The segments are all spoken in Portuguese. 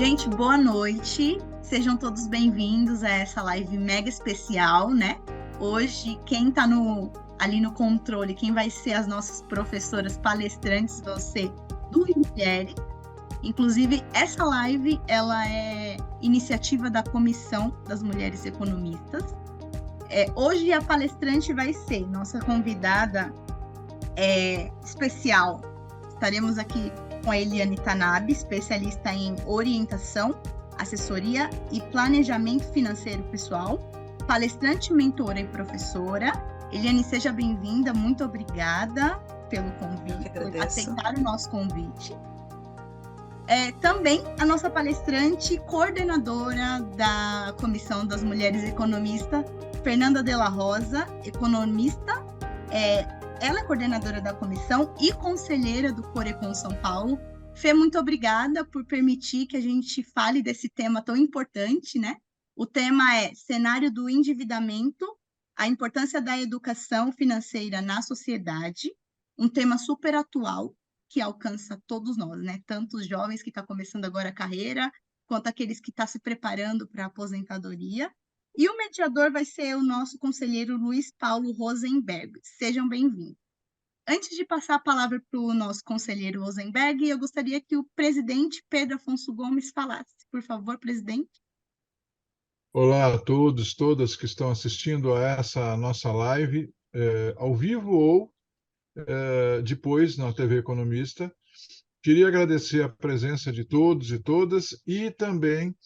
Gente, boa noite. Sejam todos bem-vindos a essa live mega especial, né? Hoje, quem tá ali no controle, quem vai ser as nossas professoras palestrantes, vão ser duas mulheres. Inclusive, essa live, ela é iniciativa da Comissão das Mulheres Economistas. Hoje, a palestrante vai ser nossa convidada especial. Estaremos aqui com a Eliane Tanabe, especialista em orientação, assessoria e planejamento financeiro pessoal, palestrante, mentora e professora. Eliane, seja bem-vinda, muito obrigada pelo convite, por aceitar o nosso convite. Também a nossa palestrante, coordenadora da Comissão das Mulheres Economistas, Fernanda Della Rosa, economista, ela é coordenadora da comissão e conselheira do Corecon São Paulo. Fê, muito obrigada por permitir que a gente fale desse tema tão importante, né? O tema é cenário do endividamento, a importância da educação financeira na sociedade, um tema super atual que alcança todos nós, né? Tanto os jovens que estão começando agora a carreira, quanto aqueles que estão se preparando para a aposentadoria. E o mediador vai ser o nosso conselheiro Luiz Paulo Rosenberg. Sejam bem-vindos. Antes de passar a palavra para o nosso conselheiro Rosenberg, eu gostaria que o presidente Pedro Afonso Gomes falasse. Por favor, presidente. Olá a todos, todas que estão assistindo a essa nossa live, ao vivo ou depois na TV Economista. Queria agradecer a presença de todos e todas e também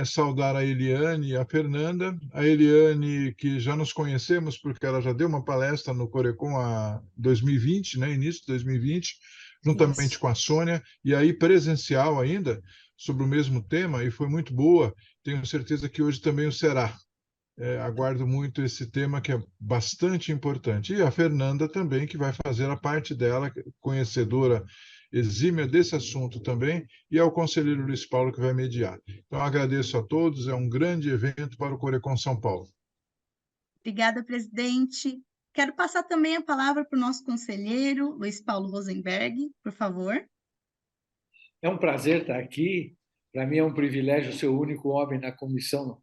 saudar a Eliane e a Fernanda. A Eliane, que já nos conhecemos, porque ela já deu uma palestra no Corecon a 2020, né, início de 2020, juntamente com a Sônia, e aí presencial ainda, sobre o mesmo tema, e foi muito boa. Tenho certeza que hoje também o será. Aguardo muito esse tema, que é bastante importante. E a Fernanda também, que vai fazer a parte dela, conhecedora exímia desse assunto também, e é o conselheiro Luiz Paulo que vai mediar. Então, agradeço a todos, é um grande evento para o Corecon São Paulo. Obrigada, presidente. Quero passar também a palavra para o nosso conselheiro, Luiz Paulo Rosenberg, por favor. É um prazer estar aqui. Para mim é um privilégio ser o único homem na comissão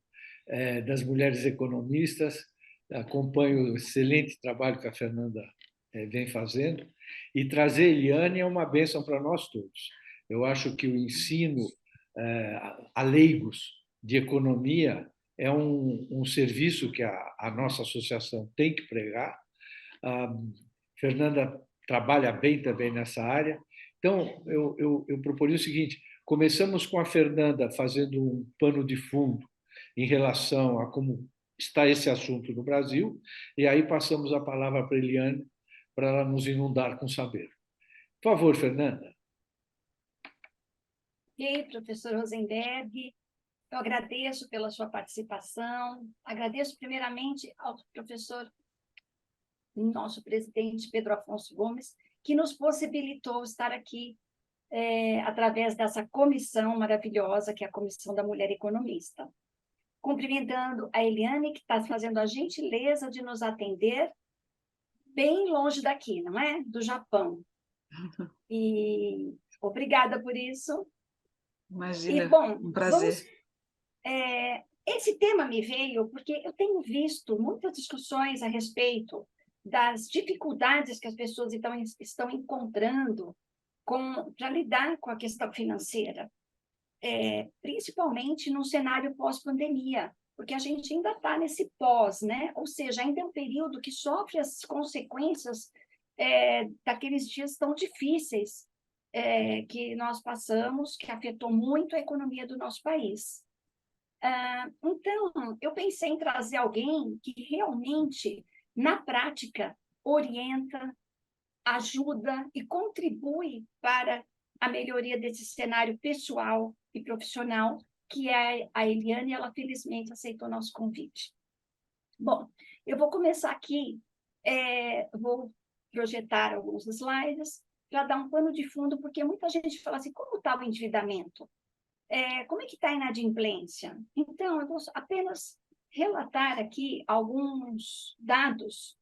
das mulheres economistas. Acompanho o excelente trabalho que a Fernanda vem fazendo. E trazer Eliane é uma bênção para nós todos. Eu acho que o ensino a leigos de economia é um serviço que a nossa associação tem que pregar. A Fernanda trabalha bem também nessa área. Então, eu proporia o seguinte: começamos com a Fernanda fazendo um pano de fundo em relação a como está esse assunto no Brasil, e aí passamos a palavra para a Eliane, para ela nos inundar com saber. Por favor, Fernanda. Ok, professor Rosenberg, eu agradeço pela sua participação, agradeço primeiramente ao professor, nosso presidente Pedro Afonso Gomes, que nos possibilitou estar aqui através dessa comissão maravilhosa, que é a Comissão da Mulher Economista. Cumprimentando a Eliane, que está fazendo a gentileza de nos atender bem longe daqui, não é? Do Japão. E obrigada por isso. Imagina, e, bom, um prazer. Esse tema me veio porque eu tenho visto muitas discussões a respeito das dificuldades que as pessoas estão encontrando para lidar com a questão financeira, principalmente no cenário pós-pandemia, porque a gente ainda está nesse pós, né? Ou seja, ainda é um período que sofre as consequências daqueles dias tão difíceis que nós passamos, que afetou muito a economia do nosso país. Então, eu pensei em trazer alguém que realmente, na prática, orienta, ajuda e contribui para a melhoria desse cenário pessoal e profissional, que é a Eliane, e ela felizmente aceitou nosso convite. Bom, eu vou começar aqui, vou projetar alguns slides para dar um pano de fundo, porque muita gente fala assim: como está o endividamento? Como é que está a inadimplência? Então, eu vou apenas relatar aqui alguns dados.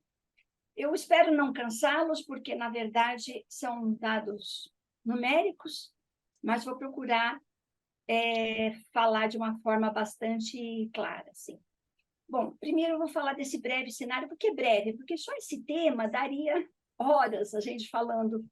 Eu espero não cansá-los, porque, na verdade, são dados numéricos, mas vou procurar falar de uma forma bastante clara, assim. Bom, primeiro eu vou falar desse breve cenário. Por que breve? Porque só esse tema daria horas a gente falando,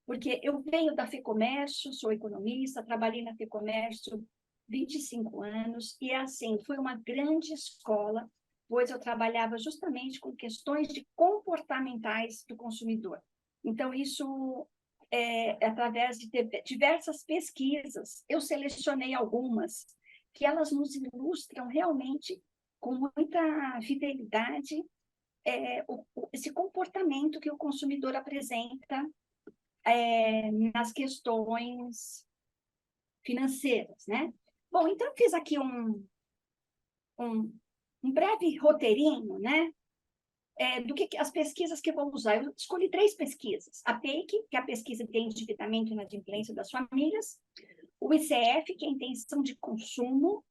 porque eu venho da FEComércio, sou economista, trabalhei na FEComércio 25 anos, e assim, foi uma grande escola, pois eu trabalhava justamente com questões de comportamentais do consumidor. Então, isso através de diversas pesquisas, eu selecionei algumas que elas nos ilustram realmente com muita fidelidade esse comportamento que o consumidor apresenta nas questões financeiras, né? Bom, então eu fiz aqui um breve roteirinho, né? Do que as pesquisas que eu vou usar. Eu escolhi 3 pesquisas. A PEIC, que é a pesquisa de endividamento e inadimplência das famílias, o ICF, que é a intenção de consumo,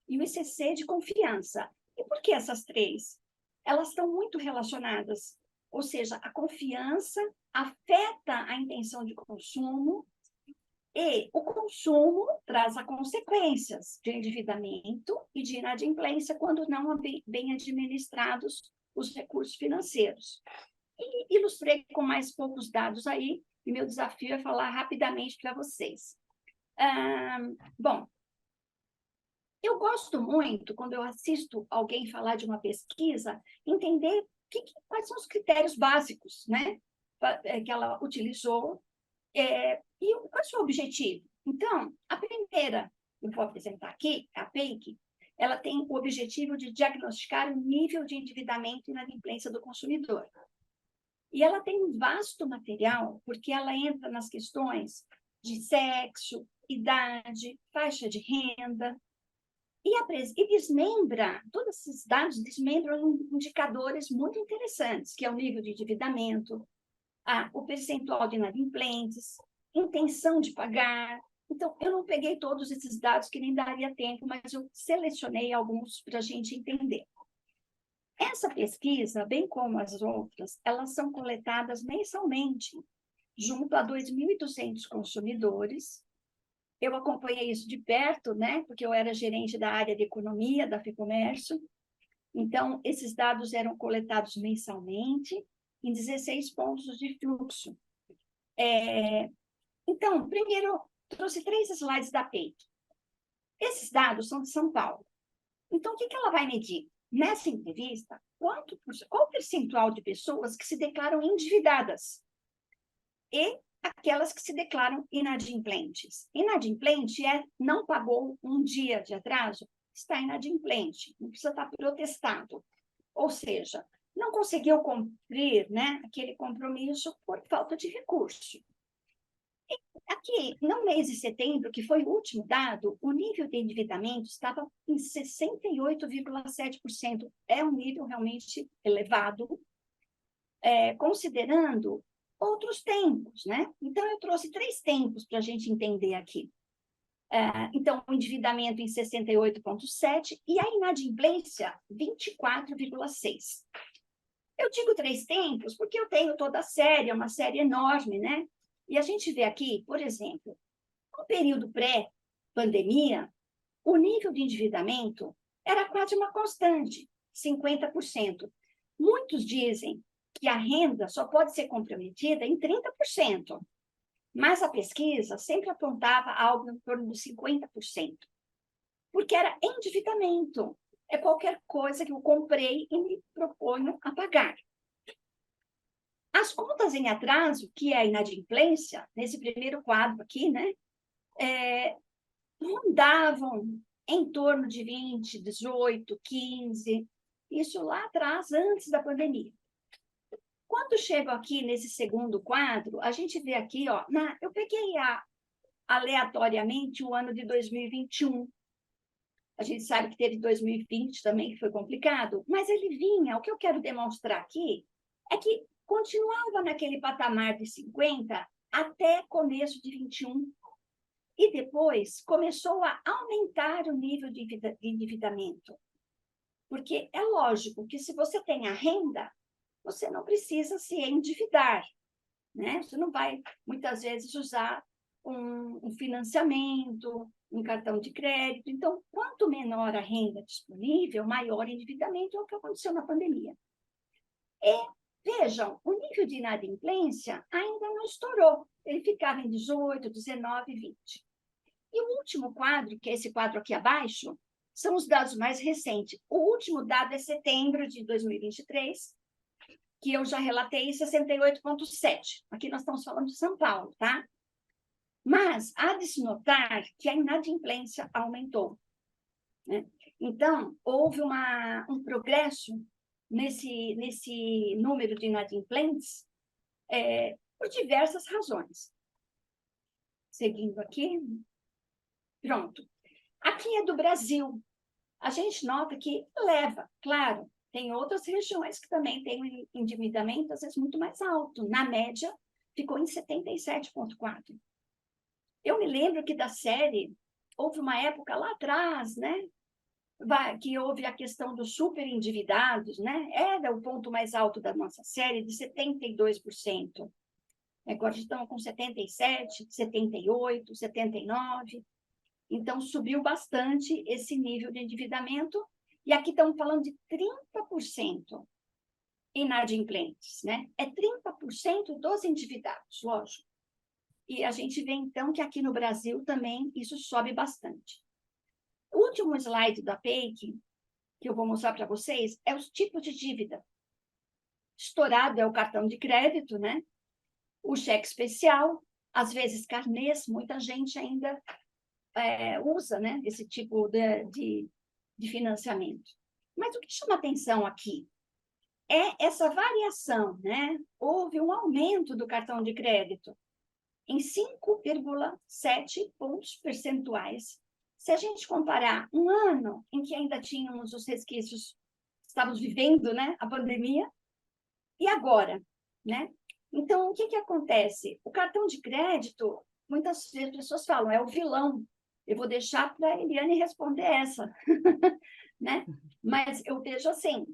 e o ICC de confiança. E por que essas 3? Elas estão muito relacionadas, ou seja, a confiança afeta a intenção de consumo e o consumo traz as consequências de endividamento e de inadimplência quando não bem administrados os recursos financeiros. E ilustrei com mais poucos dados aí, e meu desafio é falar rapidamente para vocês. Bom, eu gosto muito, quando eu assisto alguém falar de uma pesquisa, entender quais são os critérios básicos, né, que ela utilizou e qual é o seu objetivo. Então, a primeira, eu vou apresentar aqui, a PEIC, ela tem o objetivo de diagnosticar o nível de endividamento e inadimplência do consumidor. E ela tem um vasto material, porque ela entra nas questões de sexo, idade, faixa de renda, e desmembra, todos esses dados desmembram indicadores muito interessantes, que é o nível de endividamento, o percentual de inadimplentes, intenção de pagar. Então, eu não peguei todos esses dados, que nem daria tempo, mas eu selecionei alguns para a gente entender. Essa pesquisa, bem como as outras, elas são coletadas mensalmente, junto a 2.200 consumidores. Eu acompanhei isso de perto, né, porque eu era gerente da área de economia da FEComércio. Então, esses dados eram coletados mensalmente em 16 pontos de fluxo. Então, primeiro, trouxe 3 slides da PEIC. Esses dados são de São Paulo. Então, o que ela vai medir? Nessa entrevista, qual o percentual de pessoas que se declaram endividadas e aquelas que se declaram inadimplentes. Inadimplente não pagou um dia de atraso, está inadimplente, não precisa estar protestado. Ou seja, não conseguiu cumprir, né, aquele compromisso por falta de recurso. E aqui, no mês de setembro, que foi o último dado, o nível de endividamento estava em 68,7%. É um nível realmente elevado, considerando outros tempos, né? Então, eu trouxe 3 tempos para a gente entender aqui. Então, o endividamento em 68,7% e a inadimplência 24,6%. Eu digo 3 tempos porque eu tenho toda a série, é uma série enorme, né? E a gente vê aqui, por exemplo, no período pré-pandemia, o nível de endividamento era quase uma constante, 50%. Muitos dizem que a renda só pode ser comprometida em 30%, mas a pesquisa sempre apontava algo em torno de 50%, porque era endividamento, é qualquer coisa que eu comprei e me proponho a pagar. As contas em atraso, que é a inadimplência, nesse primeiro quadro aqui, né, rondavam em torno de 20, 18, 15, isso lá atrás, antes da pandemia. Quando chego aqui nesse segundo quadro, a gente vê aqui, ó, eu peguei aleatoriamente o ano de 2021. A gente sabe que teve 2020 também, que foi complicado, mas ele vinha, o que eu quero demonstrar aqui é que continuava naquele patamar de 50 até começo de 21. E depois começou a aumentar o nível de endividamento. Porque é lógico que se você tem a renda, você não precisa se endividar, né? Você não vai, muitas vezes, usar um financiamento, em cartão de crédito. Então, quanto menor a renda disponível, maior o endividamento, é o que aconteceu na pandemia. E, vejam, o nível de inadimplência ainda não estourou. Ele ficava em 18, 19, 20. E o último quadro, que é esse quadro aqui abaixo, são os dados mais recentes. O último dado é setembro de 2023, que eu já relatei 68,7. Aqui nós estamos falando de São Paulo, tá? Mas há de se notar que a inadimplência aumentou, né? Então, houve um progresso nesse número de inadimplentes por diversas razões. Seguindo aqui. Pronto. Aqui é do Brasil. A gente nota que leva, claro, tem outras regiões que também têm um endividamento, às vezes, muito mais alto. Na média, ficou em 77,4. Eu me lembro que da série, houve uma época lá atrás, né, que houve a questão dos superendividados, né? Era o ponto mais alto da nossa série, de 72%. Agora estão com 77%, 78%, 79%. Então, subiu bastante esse nível de endividamento. E aqui estamos falando de 30% inadimplentes, né? É 30% dos endividados, lógico. E a gente vê, então, que aqui no Brasil também isso sobe bastante. O último slide da PEIC, que eu vou mostrar para vocês, é os tipos de dívida. Estourado é o cartão de crédito, né? O cheque especial, às vezes carnês, muita gente ainda usa, né, esse tipo de financiamento. Mas o que chama atenção aqui é essa variação, né? Houve um aumento do cartão de crédito em 5,7 pontos percentuais. Se a gente comparar um ano em que ainda tínhamos os resquícios, estávamos vivendo, né, a pandemia, e agora, né? Então, o que acontece? O cartão de crédito, muitas pessoas falam, é o vilão. Eu vou deixar para a Eliane responder essa, né? Mas eu vejo assim,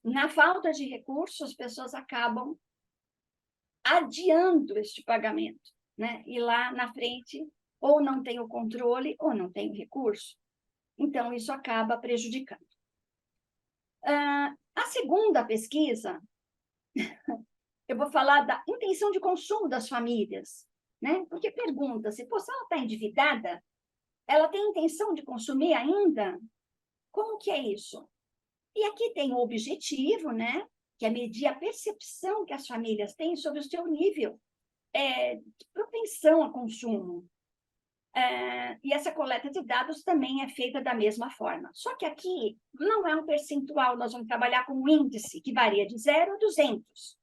na falta de recursos, as pessoas acabam adiando este pagamento, né? E lá na frente, ou não tem o controle, ou não tem o recurso. Então, isso acaba prejudicando. A segunda pesquisa, eu vou falar da intenção de consumo das famílias, né? Porque pergunta-se, se ela está endividada, ela tem intenção de consumir ainda? Como que é isso? E aqui tem o objetivo, né? Que é medir a percepção que as famílias têm sobre o seu nível de propensão a consumo. E essa coleta de dados também é feita da mesma forma. Só que aqui não é um percentual, nós vamos trabalhar com um índice que varia de 0 a 200,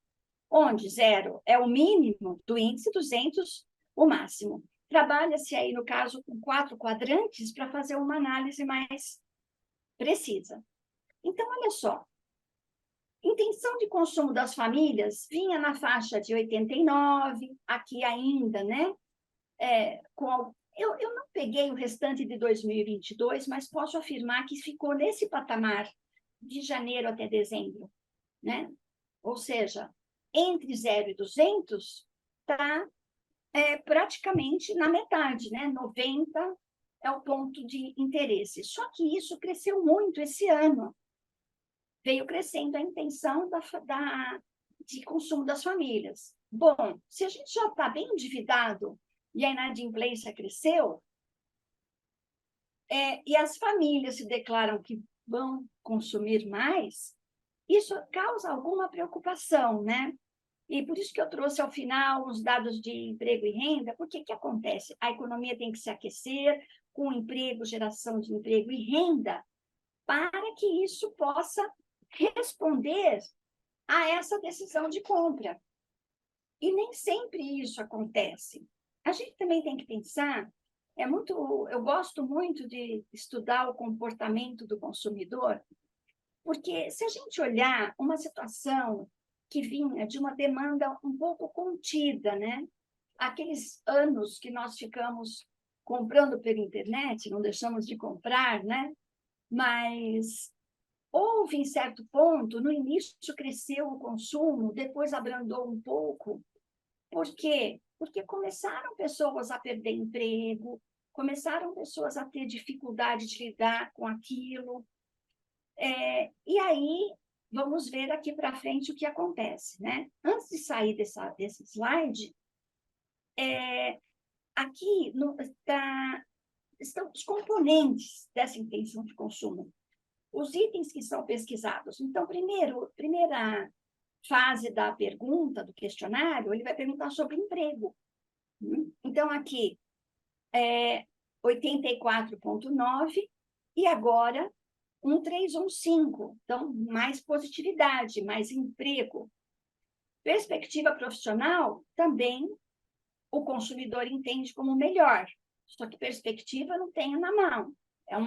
onde 0 é o mínimo do índice, 200 o máximo. Trabalha-se aí, no caso, com 4 quadrantes para fazer uma análise mais precisa. Então, olha só, intenção de consumo das famílias vinha na faixa de 89, aqui ainda, né? Eu não peguei o restante de 2022, mas posso afirmar que ficou nesse patamar de janeiro até dezembro, né? Ou seja, entre 0 e 200 está praticamente na metade, né? 90 é o ponto de interesse. Só que isso cresceu muito esse ano. Veio crescendo a intenção de consumo das famílias. Bom, se a gente já está bem endividado e a inadimplência cresceu, e as famílias se declaram que vão consumir mais, isso causa alguma preocupação, né? E por isso que eu trouxe ao final os dados de emprego e renda, porque que acontece? A economia tem que se aquecer com emprego, geração de emprego e renda, para que isso possa responder a essa decisão de compra. E nem sempre isso acontece. A gente também tem que pensar, eu gosto muito de estudar o comportamento do consumidor, porque se a gente olhar uma situação que vinha de uma demanda um pouco contida, né? Aqueles anos que nós ficamos comprando pela internet, não deixamos de comprar, né? Mas houve, em certo ponto, no início cresceu o consumo, depois abrandou um pouco. Por quê? Porque começaram pessoas a perder emprego, começaram pessoas a ter dificuldade de lidar com aquilo. E aí, vamos ver aqui para frente o que acontece, né? Antes de sair desse slide, aqui estão os componentes dessa intenção de consumo, os itens que são pesquisados. Então, primeira fase da pergunta, do questionário, ele vai perguntar sobre emprego. Então, aqui, 84,9, e agora 1,315. Então, mais positividade, mais emprego. Perspectiva profissional, também o consumidor entende como melhor. Só que perspectiva não tem na mão. É um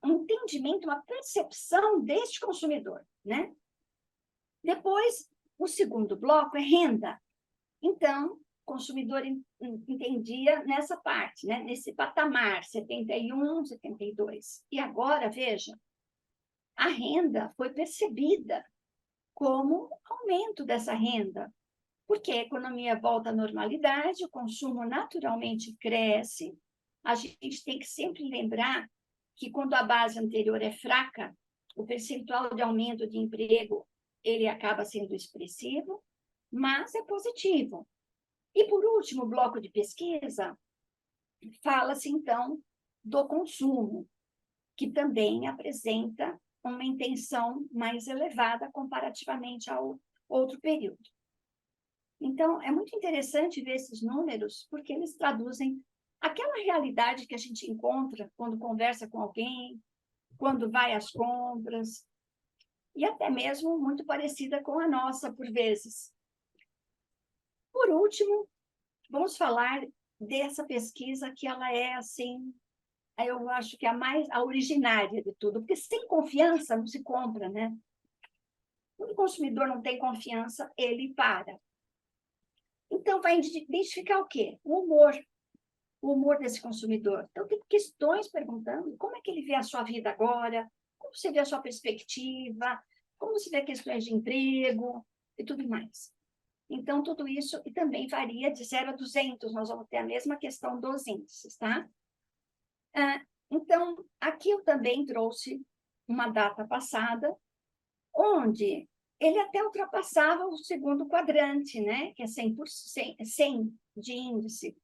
entendimento, uma percepção deste consumidor, né? Depois, o segundo bloco é renda. Então, o consumidor entendia nessa parte, né? Nesse patamar, 71, 72. E agora, veja, a renda foi percebida como aumento dessa renda, porque a economia volta à normalidade, o consumo naturalmente cresce. A gente tem que sempre lembrar que quando a base anterior é fraca, o percentual de aumento de emprego ele acaba sendo expressivo, mas é positivo. E, por último, o bloco de pesquisa fala-se, então, do consumo, que também apresenta uma intenção mais elevada comparativamente ao outro período. Então, é muito interessante ver esses números, porque eles traduzem aquela realidade que a gente encontra quando conversa com alguém, quando vai às compras, e até mesmo muito parecida com a nossa, por vezes. Por último, vamos falar dessa pesquisa que ela é, assim, eu acho que a originária de tudo, porque sem confiança não se compra, né? Quando o consumidor não tem confiança, ele para. Então, vai identificar o quê? O humor desse consumidor. Então, tem questões perguntando como é que ele vê a sua vida agora, como você vê a sua perspectiva, como você vê questões de emprego e tudo mais. Então, tudo isso e também varia de 0 a 200. Nós vamos ter a mesma questão dos índices, tá? Então, aqui eu também trouxe uma data passada, onde ele até ultrapassava o segundo quadrante, né? Que é 100 de índice.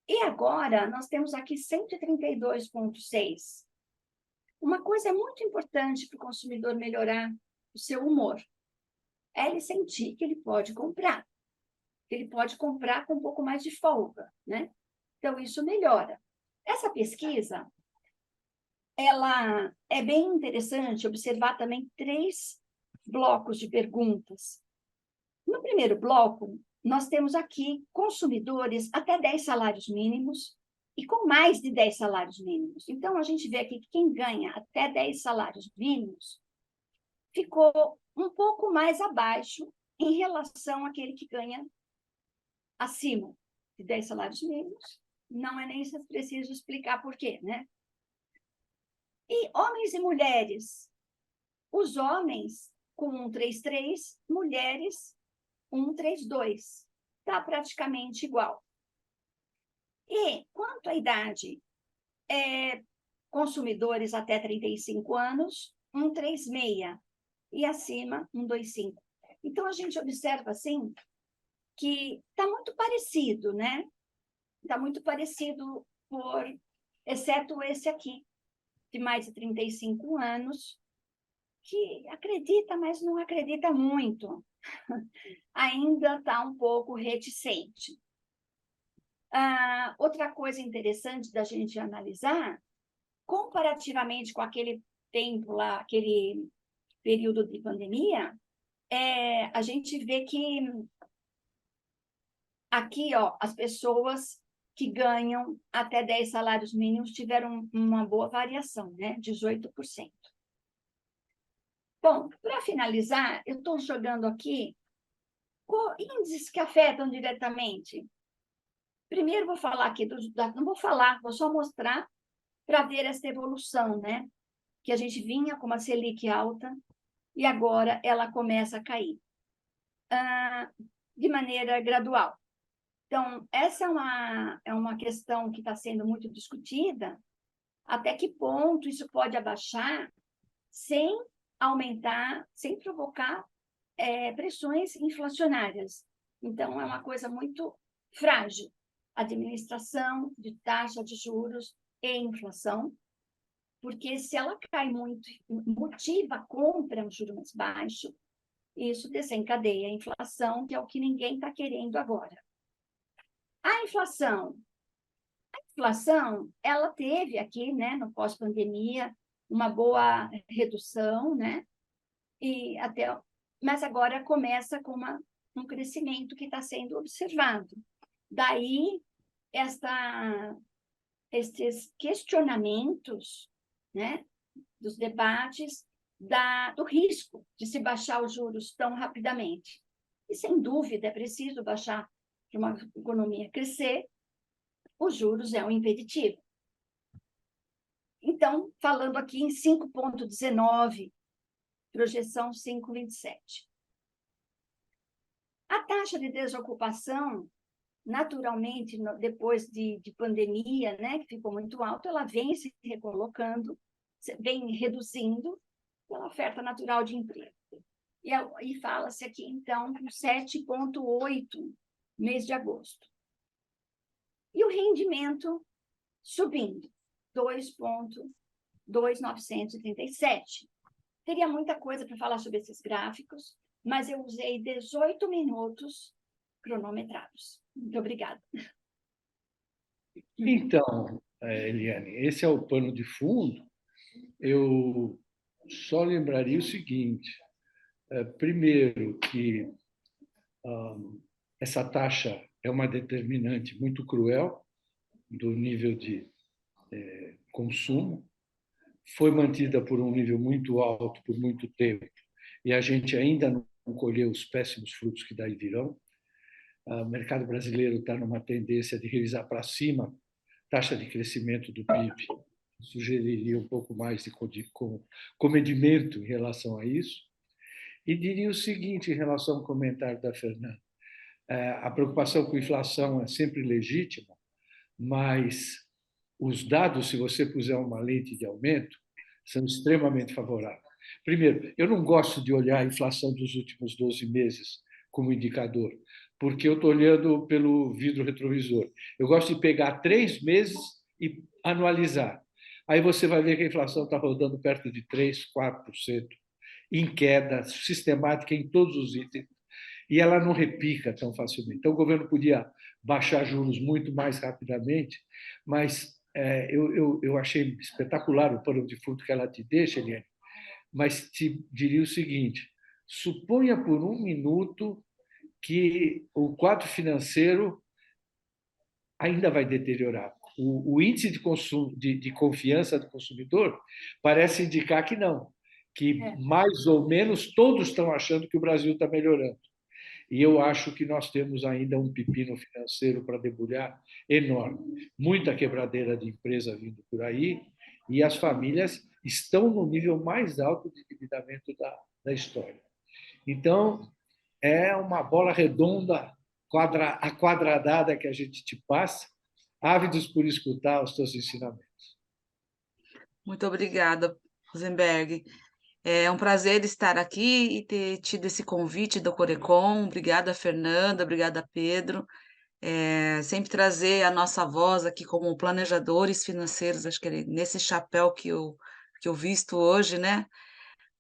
E agora, nós temos aqui 132,6. Uma coisa muito importante para o consumidor melhorar o seu humor é ele sentir que ele pode comprar. Ele pode comprar com um pouco mais de folga, né? Então, isso melhora. Essa pesquisa, ela é bem interessante observar também 3 blocos de perguntas. No primeiro bloco, nós temos aqui consumidores até 10 salários mínimos e com mais de 10 salários mínimos. Então, a gente vê aqui que quem ganha até 10 salários mínimos ficou um pouco mais abaixo em relação àquele que ganha acima de 10 salários mínimos. Não é nem preciso explicar por quê, né? E homens e mulheres. Os homens com 133, mulheres 132. Está praticamente igual. E quanto à idade, consumidores até 35 anos, 136. E acima, 125. Então, a gente observa, assim, que está muito parecido, né? Está muito parecido, exceto esse aqui, de mais de 35 anos, que acredita, mas não acredita muito. Ainda está um pouco reticente. Outra coisa interessante da gente analisar, comparativamente com aquele tempo lá, aquele período de pandemia, a gente vê que aqui, ó, as pessoas que ganham até 10 salários mínimos tiveram uma boa variação, né? 18%. Bom, para finalizar, eu estou jogando aqui índices que afetam diretamente. Primeiro, vou falar aqui, não vou falar, vou só mostrar para ver essa evolução, né? Que a gente vinha com uma Selic alta e agora ela começa a cair de maneira gradual. Então, essa é uma questão que está sendo muito discutida, até que ponto isso pode abaixar sem aumentar, sem provocar pressões inflacionárias. Então, é uma coisa muito frágil. Administração de taxa de juros e inflação, porque se ela cai muito, motiva a compra um juro mais baixo, isso desencadeia a inflação, que é o que ninguém está querendo agora. A inflação, ela teve aqui, né, no pós-pandemia, uma boa redução, né? Mas agora começa com um crescimento que está sendo observado. Daí, esses questionamentos, né, dos debates do risco de se baixar os juros tão rapidamente. E, sem dúvida, é preciso baixar para uma economia crescer, os juros é um impeditivo. Então, falando aqui em 5,19, projeção 5,27. A taxa de desocupação, naturalmente, depois de pandemia, né, que ficou muito alta, ela vem se recolocando, vem reduzindo pela oferta natural de emprego. E fala-se aqui, então, com 7,8 mês de agosto. E o rendimento subindo, 2,2937. Teria muita coisa para falar sobre esses gráficos, mas eu usei 18 minutos cronometrados. Muito obrigada. Então, Eliane, esse é o pano de fundo. Eu só lembraria o seguinte: primeiro, que essa taxa é uma determinante muito cruel do nível de consumo, foi mantida por um nível muito alto por muito tempo, e a gente ainda não colheu os péssimos frutos que daí virão. O mercado brasileiro está numa tendência de revisar para cima a taxa de crescimento do PIB. Sugeriria um pouco mais de comedimento em relação a isso. E diria o seguinte em relação ao comentário da Fernanda: a preocupação com a inflação é sempre legítima, mas os dados, se você puser uma lente de aumento, são extremamente favoráveis. Primeiro, eu não gosto de olhar a inflação dos últimos 12 meses como indicador, porque eu estou olhando pelo vidro retrovisor. Eu gosto de pegar 3 meses e anualizar. Aí você vai ver que a inflação está rodando perto de 3%, 4%, em queda sistemática em todos os itens, e ela não repica tão facilmente. Então, o governo podia baixar juros muito mais rapidamente, mas eu achei espetacular o pano de fundo que ela te deixa, Eliane, mas te diria o seguinte: suponha por um minuto que o quadro financeiro ainda vai deteriorar. O índice de confiança do consumidor parece indicar que não, que mais ou menos todos estão achando que o Brasil está melhorando. E eu acho que nós temos ainda um pepino financeiro para debulhar enorme. Muita quebradeira de empresa vindo por aí, e as famílias estão no nível mais alto de endividamento da história. Então, é uma bola redonda, aquadradada que a gente te passa, ávidos por escutar os teus ensinamentos. Muito obrigada, Rosenberg. É um prazer estar aqui e ter tido esse convite do Corecon. Obrigada, Fernanda, obrigada, Pedro. Sempre trazer a nossa voz aqui como planejadores financeiros, acho que nesse chapéu que eu visto hoje, né?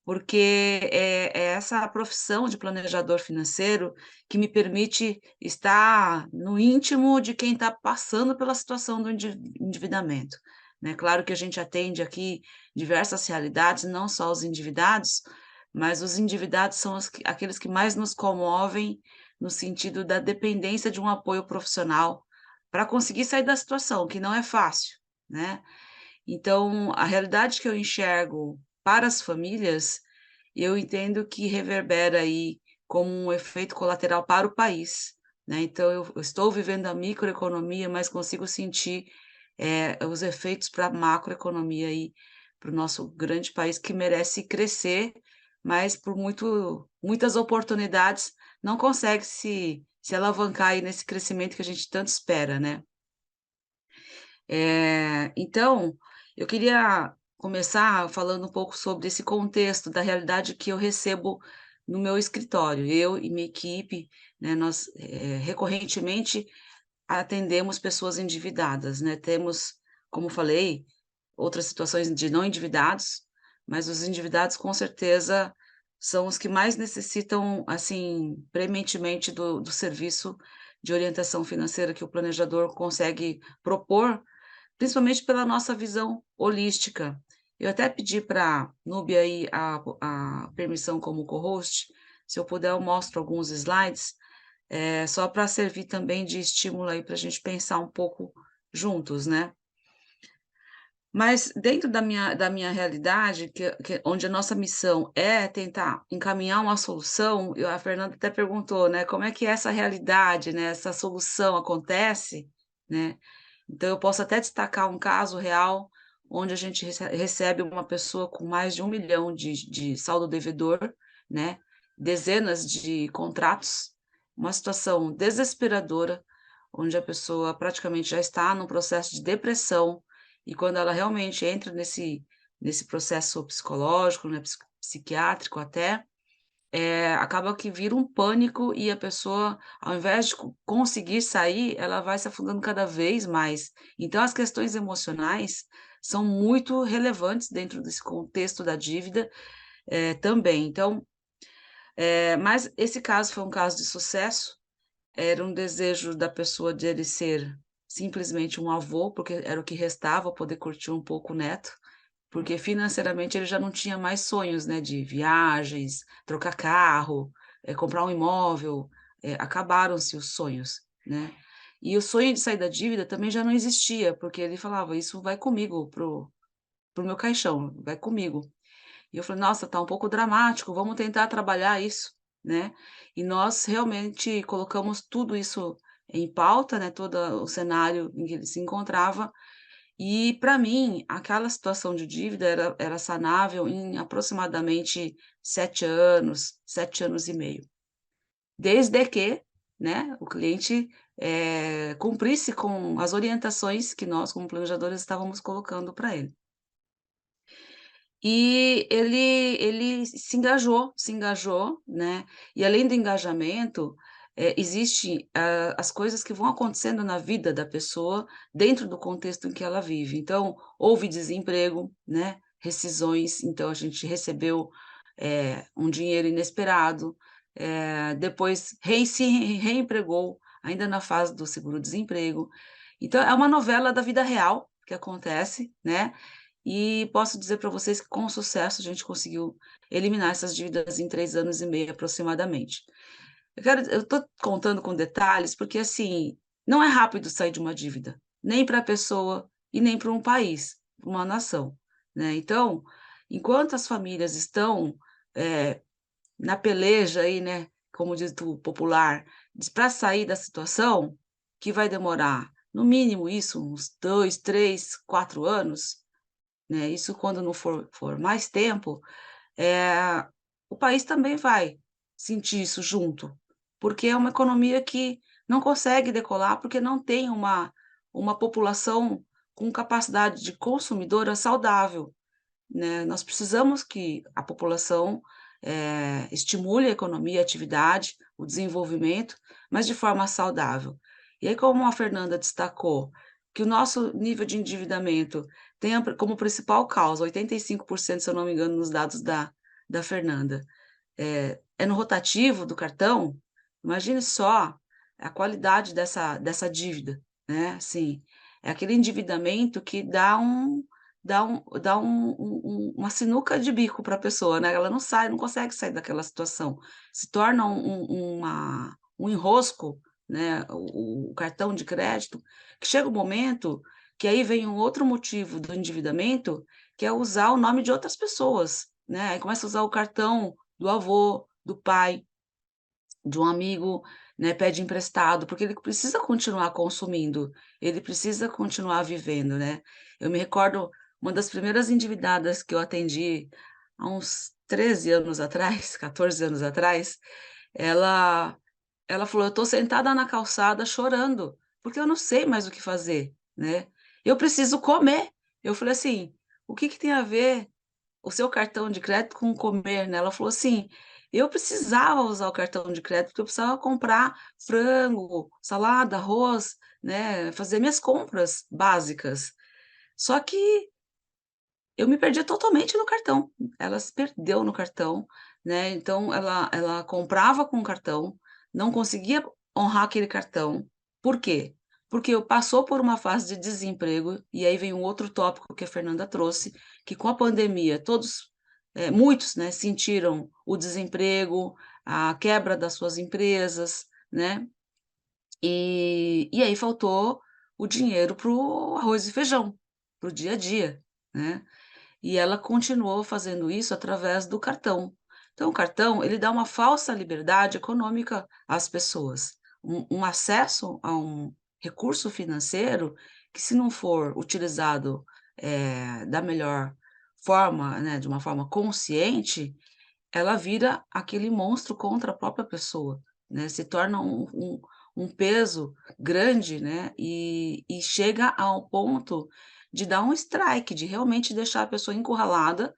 Porque é essa profissão de planejador financeiro que me permite estar no íntimo de quem está passando pela situação do endividamento. Né? Claro que a gente atende aqui diversas realidades, não só os endividados, mas os endividados são aqueles que mais nos comovem no sentido da dependência de um apoio profissional para conseguir sair da situação, que não é fácil, né? Então, a realidade que eu enxergo para as famílias, eu entendo que reverbera aí como um efeito colateral para o país, né? Então, eu estou vivendo a microeconomia, mas consigo sentir os efeitos para a macroeconomia aí, para o nosso grande país, que merece crescer, mas por muitas oportunidades não consegue se se alavancar aí nesse crescimento que a gente tanto espera, né? Então, eu queria começar falando um pouco sobre esse contexto da realidade que eu recebo no meu escritório. Eu e minha equipe, né, nós recorrentemente atendemos pessoas endividadas, né? Temos, como falei, outras situações de não endividados, mas os endividados com certeza são os que mais necessitam, assim, preeminentemente do serviço de orientação financeira que o planejador consegue propor, principalmente pela nossa visão holística. Eu até pedi para a Núbia aí a permissão como co-host, se eu puder eu mostro alguns slides, só para servir também de estímulo aí para a gente pensar um pouco juntos, né? Mas dentro da minha realidade, onde a nossa missão é tentar encaminhar uma solução, a Fernanda até perguntou, né, como é que essa realidade, né, essa solução acontece, né? Então eu posso até destacar um caso real, onde a gente recebe uma pessoa com mais de 1 milhão de saldo devedor, né, dezenas de contratos, uma situação desesperadora, onde a pessoa praticamente já está num processo de depressão, e quando ela realmente entra nesse processo psicológico, né, psiquiátrico até, acaba que vira um pânico e a pessoa, ao invés de conseguir sair, ela vai se afundando cada vez mais. Então as questões emocionais são muito relevantes dentro desse contexto da dívida, também. Então, mas esse caso foi um caso de sucesso, era um desejo da pessoa de ele ser simplesmente um avô, porque era o que restava, poder curtir um pouco o neto, porque financeiramente ele já não tinha mais sonhos, né, de viagens, trocar carro, comprar um imóvel, acabaram-se os sonhos, né. E o sonho de sair da dívida também já não existia, porque ele falava: "Isso vai comigo pro meu caixão, vai comigo". E eu falei: "Nossa, tá um pouco dramático, vamos tentar trabalhar isso", né. E nós realmente colocamos tudo isso em pauta, né, todo o cenário em que ele se encontrava, e para mim aquela situação de dívida era sanável em aproximadamente 7 anos, 7 anos e meio. Desde que, né, o cliente, cumprisse com as orientações que nós como planejadores estávamos colocando para ele. E ele se engajou, né, e além do engajamento, existe, as coisas que vão acontecendo na vida da pessoa, dentro do contexto em que ela vive. Então, houve desemprego, né, rescisões, então a gente recebeu, um dinheiro inesperado, depois se reempregou, ainda na fase do seguro-desemprego. Então é uma novela da vida real que acontece, né, e posso dizer para vocês que com sucesso a gente conseguiu eliminar essas dívidas em 3 anos e meio aproximadamente. Eu estou contando com detalhes, porque assim, não é rápido sair de uma dívida, nem para a pessoa e nem para um país, pra uma nação, né. Então, enquanto as famílias estão, eh, na peleja aí, né, como diz o popular, para sair da situação, que vai demorar no mínimo isso, uns 2, 3, 4 anos, né, isso quando não for mais tempo, eh, o país também vai sentir isso junto, porque é uma economia que não consegue decolar, porque não tem uma população com capacidade de consumidora saudável, né. Nós precisamos que a população, estimule a economia, a atividade, o desenvolvimento, mas de forma saudável. E aí, como a Fernanda destacou, que o nosso nível de endividamento tem como principal causa, 85%, se eu não me engano, nos dados da Fernanda, é no rotativo do cartão, imagine só a qualidade dessa dívida, né, assim, é aquele endividamento que dá uma sinuca de bico para a pessoa, né, ela não consegue sair daquela situação, se torna um enrosco, né, o cartão de crédito, que chega um momento que aí vem um outro motivo do endividamento, que é usar o nome de outras pessoas, né, aí começa a usar o cartão do avô, do pai, de um amigo, né, pede emprestado, porque ele precisa continuar consumindo, ele precisa continuar vivendo, né. Eu me recordo, uma das primeiras endividadas que eu atendi há uns 13 anos atrás, 14 anos atrás, ela ela falou, eu estou sentada na calçada chorando, porque eu não sei mais o que fazer, né? Eu preciso comer. Eu falei assim, o que que tem a ver o seu cartão de crédito com comer, né? Ela falou assim, eu precisava usar o cartão de crédito porque eu precisava comprar frango, salada, arroz, né? Fazer minhas compras básicas. Só que eu me perdi totalmente no cartão. Ela se perdeu no cartão, né, então ela comprava com o cartão, não conseguia honrar aquele cartão. Por quê? Porque passou por uma fase de desemprego, e aí vem um outro tópico que a Fernanda trouxe, que com a pandemia todos, muitos, né, sentiram o desemprego, a quebra das suas empresas, né, e aí faltou o dinheiro para o arroz e feijão, para o dia a dia, né. E ela continuou fazendo isso através do cartão. Então o cartão, ele dá uma falsa liberdade econômica às pessoas, um acesso a um recurso financeiro que, se não for utilizado, da melhor forma, né, de uma forma consciente, ela vira aquele monstro contra a própria pessoa, né, se torna um peso grande, né, e chega ao ponto de dar um strike, de realmente deixar a pessoa encurralada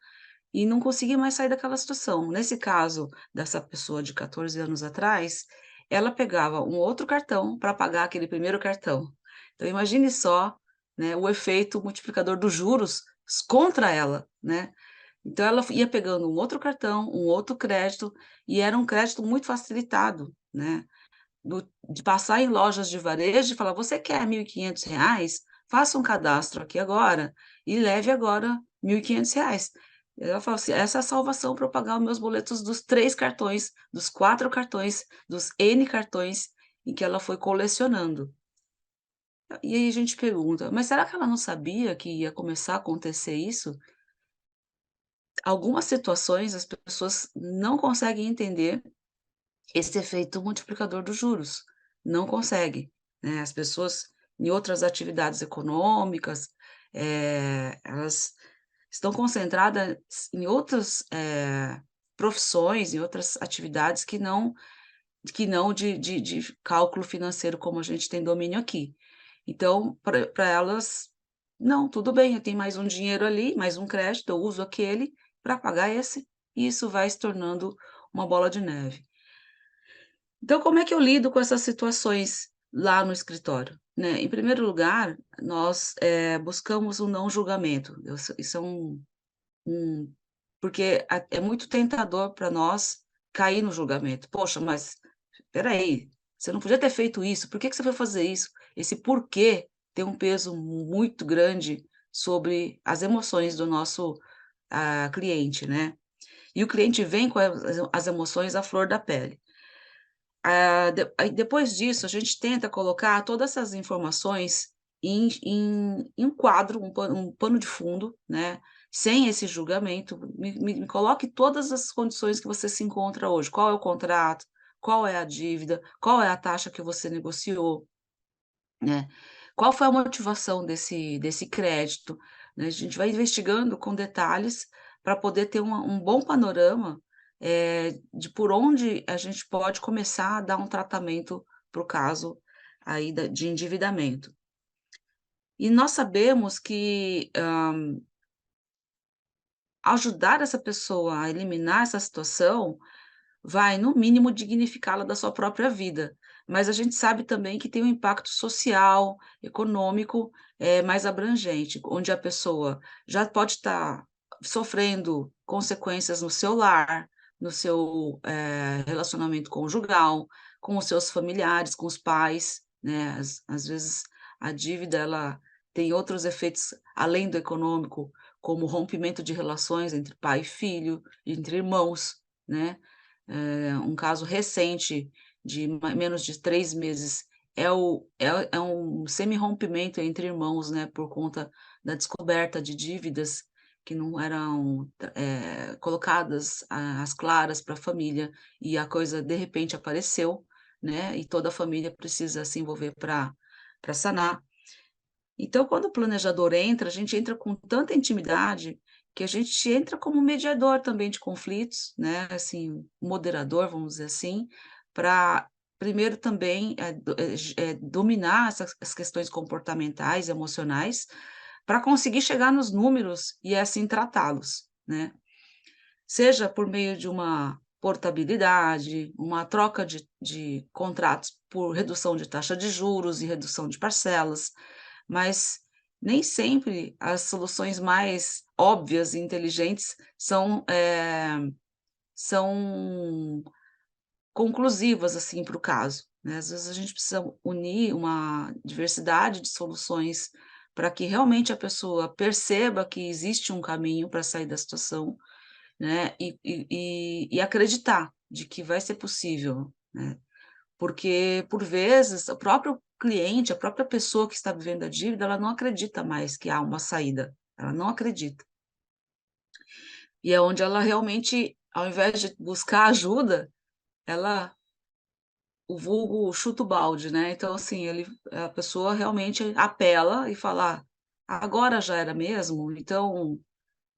e não conseguir mais sair daquela situação. Nesse caso dessa pessoa de 14 anos atrás, ela pegava um outro cartão para pagar aquele primeiro cartão. Então imagine só, né, o efeito multiplicador dos juros contra ela, né. Então ela ia pegando um outro cartão, um outro crédito, e era um crédito muito facilitado, né, de passar em lojas de varejo e falar: "Você quer R$ 1.500? Faça um cadastro aqui agora e leve agora R$ 1.500". Ela falou assim: "Essa é a salvação para eu pagar os meus boletos dos 3 cartões, dos 4 cartões, dos N cartões", em que ela foi colecionando. E aí a gente pergunta: "Mas será que ela não sabia que ia começar a acontecer isso?". Algumas situações as pessoas não conseguem entender esse efeito multiplicador dos juros, não conseguem, né. As pessoas em outras atividades econômicas, elas estão concentradas em outras, profissões, em outras atividades que não de cálculo financeiro, como a gente tem domínio aqui. Então, para elas, não, tudo bem, eu tenho mais um dinheiro ali, mais um crédito, eu uso aquele para pagar esse, e isso vai se tornando uma bola de neve. Então, como é que eu lido com essas situações lá no escritório, né? Em primeiro lugar, nós, buscamos o não julgamento. Isso é porque é muito tentador para nós cair no julgamento. "Poxa, mas espera aí, você não podia ter feito isso, por que que você foi fazer isso?". Esse porquê tem um peso muito grande sobre as emoções do nosso, cliente, né. E o cliente vem com as emoções à flor da pele. Aí depois disso, a gente tenta colocar todas essas informações em um quadro, um pano de fundo, né, sem esse julgamento. Me coloque todas as condições que você se encontra hoje. Qual é o contrato? Qual é a dívida? Qual é a taxa que você negociou, né? Qual foi a motivação desse crédito, né? A gente vai investigando com detalhes para poder ter um bom panorama, de por onde a gente pode começar a dar um tratamento para o caso aí de endividamento. E nós sabemos que, ajudar essa pessoa a eliminar essa situação vai, no mínimo, dignificá-la da sua própria vida, mas a gente sabe também que tem um impacto social, econômico, mais abrangente, onde a pessoa já pode estar sofrendo consequências no seu lar, no seu, relacionamento conjugal, com os seus familiares, com os pais, né, às vezes a dívida ela tem outros efeitos além do econômico, como rompimento de relações entre pai e filho, entre irmãos, né. Um caso recente de menos de 3 meses é um semi-rompimento entre irmãos, né, por conta da descoberta de dívidas que não eram, colocadas às claras para a família, e a coisa de repente apareceu, né, e toda a família precisa se envolver para sanar. Então, quando o planejador entra, a gente entra com tanta intimidade, que a gente entra como mediador também de conflitos, né, assim, moderador, vamos dizer assim, para primeiro também dominar as questões comportamentais, emocionais, para conseguir chegar nos números e assim tratá-los, né? Seja por meio de uma portabilidade, uma troca de contratos por redução de taxa de juros e redução de parcelas, mas nem sempre as soluções mais óbvias e inteligentes são conclusivas, assim, para o caso, né. Às vezes a gente precisa unir uma diversidade de soluções para que realmente a pessoa perceba que existe um caminho para sair da situação, né, e acreditar de que vai ser possível, né. Porque, por vezes, o próprio cliente, a própria pessoa que está vivendo a dívida, ela não acredita mais que há uma saída, ela não acredita. E é onde ela realmente, ao invés de buscar ajuda, ela o vulgo chuta o balde, né, então assim, a pessoa realmente apela e fala: "Ah, agora já era mesmo? Então,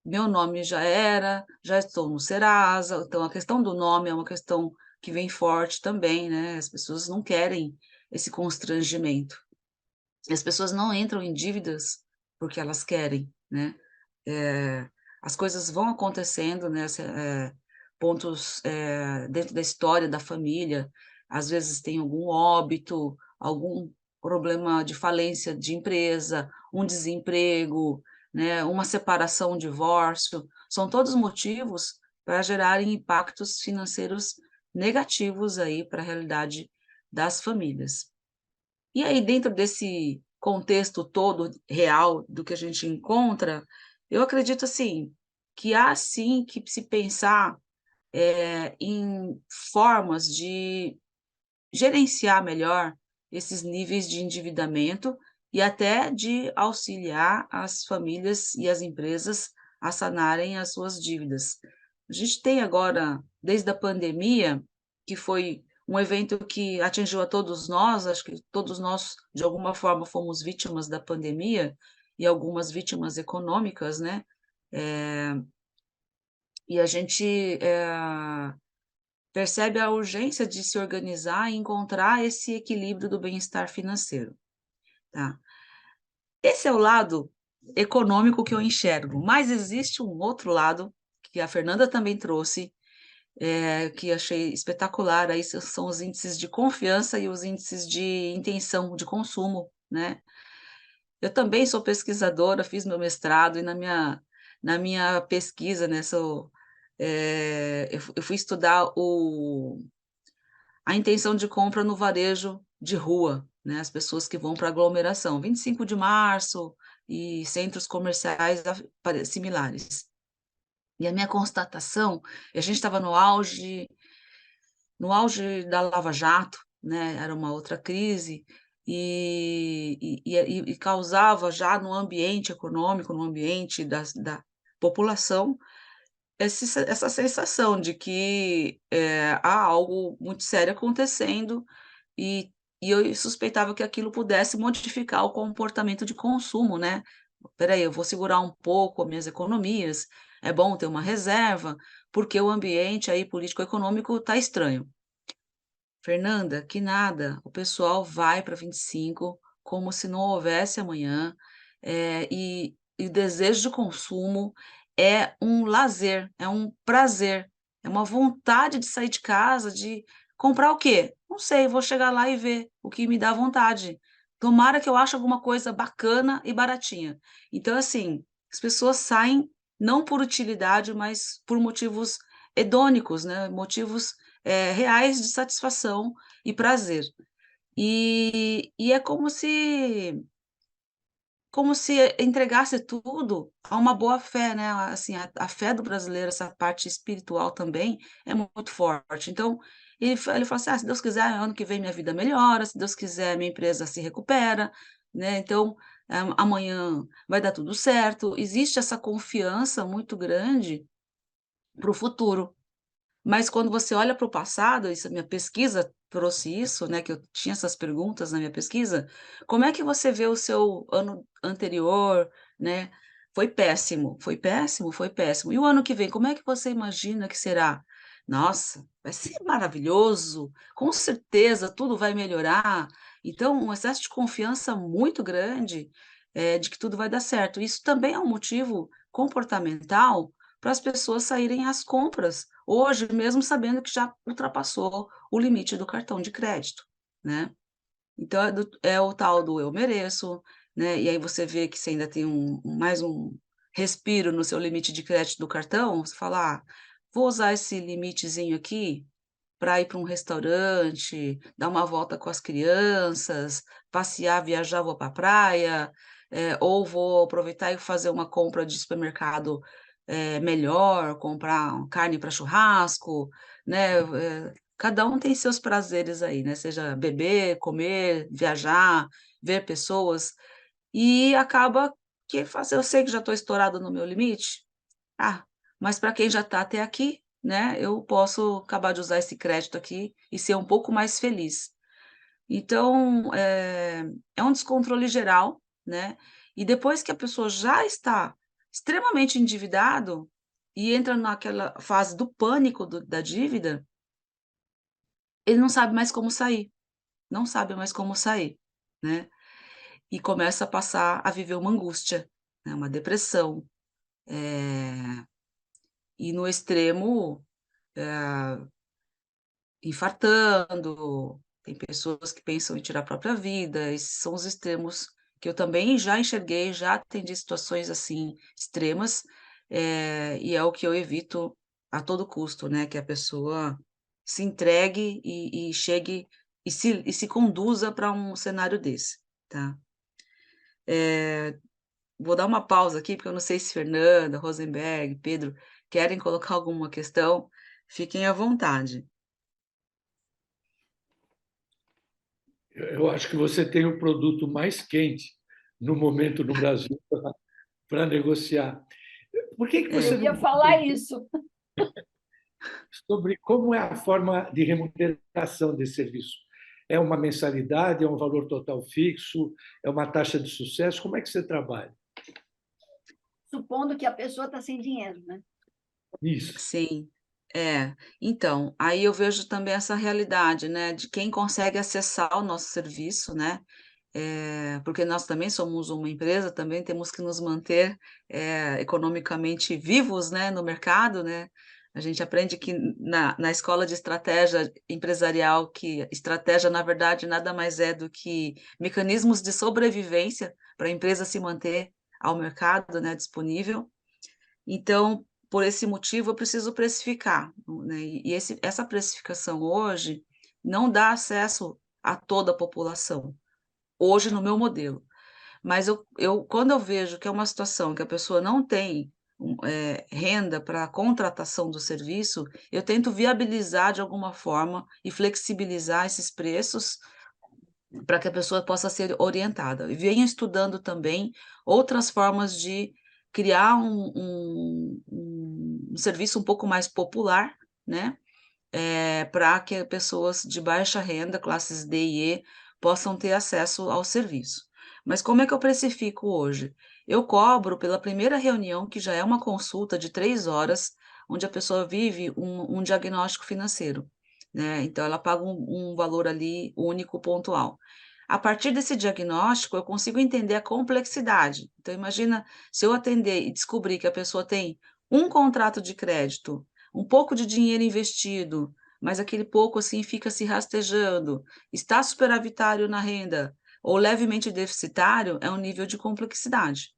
meu nome já era, já estou no Serasa", então a questão do nome é uma questão que vem forte também, né, as pessoas não querem esse constrangimento. E as pessoas não entram em dívidas porque elas querem, né, eh, as coisas vão acontecendo, né, pontos, dentro da história da família, às vezes tem algum óbito, algum problema de falência de empresa, um desemprego, né, uma separação, um divórcio, são todos motivos para gerarem impactos financeiros negativos aí para a realidade das famílias. E aí, dentro desse contexto todo real do que a gente encontra, eu acredito, assim, que há sim que se pensar, em formas de gerenciar melhor esses níveis de endividamento e até de auxiliar as famílias e as empresas a sanarem as suas dívidas. A gente tem agora, desde a pandemia, que foi um evento que atingiu a todos nós, acho que todos nós, de alguma forma, fomos vítimas da pandemia e algumas vítimas econômicas, né, eh, e a gente, percebe a urgência de se organizar e encontrar esse equilíbrio do bem-estar financeiro, tá. Esse é o lado econômico que eu enxergo, mas existe um outro lado, que a Fernanda também trouxe, que achei espetacular, aí são os índices de confiança e os índices de intenção de consumo, né. Eu também sou pesquisadora, fiz meu mestrado e na minha pesquisa, né, eu fui estudar a intenção de compra no varejo de rua, né, as pessoas que vão para aglomeração, 25 de março e centros comerciais similares. E a minha constatação, a gente estava no auge da Lava Jato, né, era uma outra crise, e causava já no ambiente econômico, no ambiente da população, essa sensação de que, há algo muito sério acontecendo e eu suspeitava que aquilo pudesse modificar o comportamento de consumo, né. "Espera aí, eu vou segurar um pouco as minhas economias, é bom ter uma reserva, porque o ambiente aí político-econômico está estranho". Fernanda, que nada, o pessoal vai para 25 como se não houvesse amanhã, e o desejo de consumo é um lazer, é um prazer, é uma vontade de sair de casa, de comprar o quê? Não sei, vou chegar lá e ver o que me dá vontade. Tomara que eu ache alguma coisa bacana e baratinha. Então, assim, as pessoas saem não por utilidade, mas por motivos hedônicos, né, motivos reais de satisfação e prazer. E é como se entregasse tudo a uma boa-fé, né, assim, a fé do brasileiro, essa parte espiritual também é muito forte. Então, ele fala assim: "Ah, se Deus quiser, ano que vem minha vida melhora, se Deus quiser minha empresa se recupera, né, então, amanhã vai dar tudo certo". Existe essa confiança muito grande para o futuro. Mas quando você olha para o passado, isso a minha pesquisa trouxe isso, né, que eu tinha essas perguntas na minha pesquisa, como é que você vê o seu ano anterior, né? Foi péssimo, foi péssimo, foi péssimo. E o ano que vem, como é que você imagina que será? nossa, vai ser maravilhoso, com certeza tudo vai melhorar. Então, um excesso de confiança muito grande, de que tudo vai dar certo. Isso também é um motivo comportamental para as pessoas saírem às compras, hoje, mesmo sabendo que já ultrapassou o limite do cartão de crédito, né. Então é o tal do "eu mereço", né, e aí você vê que você ainda tem mais um respiro no seu limite de crédito do cartão, você fala: "Ah, vou usar esse limitezinho aqui para ir para um restaurante, dar uma volta com as crianças, passear, viajar, vou para a praia, ou vou aproveitar e fazer uma compra de supermercado, melhor, comprar carne para churrasco", né, cada um tem seus prazeres aí, né, seja beber, comer, viajar, ver pessoas, e acaba que faz eu sei que já estou estourado no meu limite, ah, mas para quem já está até aqui, né, eu posso acabar de usar esse crédito aqui e ser um pouco mais feliz. Então, é um descontrole geral, né, e depois que a pessoa já está extremamente endividado e entra naquela fase do pânico da dívida, ele não sabe mais como sair, não sabe mais como sair, né, e começa a passar a viver uma angústia, né, uma depressão, e no extremo, eh infartando, tem pessoas que pensam em tirar a própria vida, esses são os extremos que eu também já enxerguei, já atendi situações, assim, extremas, e é o que eu evito a todo custo, né, que a pessoa se entregue e chegue e se conduza para um cenário desse, tá. Vou dar uma pausa aqui, porque eu não sei se Fernanda, Rosenberg, Pedro querem colocar alguma questão, fiquem à vontade. Eu acho que você tem o produto mais quente no momento no Brasil para negociar. Por que você Eu ia não falar isso. sobre como é a forma de remuneração desse serviço? É uma mensalidade, é um valor total fixo, é uma taxa de sucesso? Como é que você trabalha? Supondo que a pessoa está sem dinheiro, né? Isso. Sim, é. Então, aí eu vejo também essa realidade, né, de quem consegue acessar o nosso serviço, né, porque nós também somos uma empresa, também temos que nos manter, economicamente vivos, né, no mercado, né. A gente aprende que na escola de estratégia empresarial que estratégia, na verdade, nada mais é do que mecanismos de sobrevivência para a empresa se manter ao mercado, né, disponível. Então, por esse motivo, eu preciso precificar, né, e essa precificação hoje não dá acesso a toda a população, hoje no meu modelo. Mas quando eu vejo que é uma situação que a pessoa não tem renda para a contratação do serviço, eu tento viabilizar de alguma forma e flexibilizar esses preços para que a pessoa possa ser orientada. E venho estudando também outras formas de criar um serviço um pouco mais popular, né, para que pessoas de baixa renda, classes D e E, possam ter acesso ao serviço. Mas como é que eu precifico hoje? Eu cobro pela primeira reunião, que já é uma consulta de 3 horas, onde a pessoa vive um diagnóstico financeiro, né, então ela paga um valor ali único, pontual. A partir desse diagnóstico, eu consigo entender a complexidade. Então imagina se eu atender e descobrir que a pessoa tem um contrato de crédito, um pouco de dinheiro investido, mas aquele pouco, assim, fica se rastejando, está superavitário na renda ou levemente deficitário, é um nível de complexidade.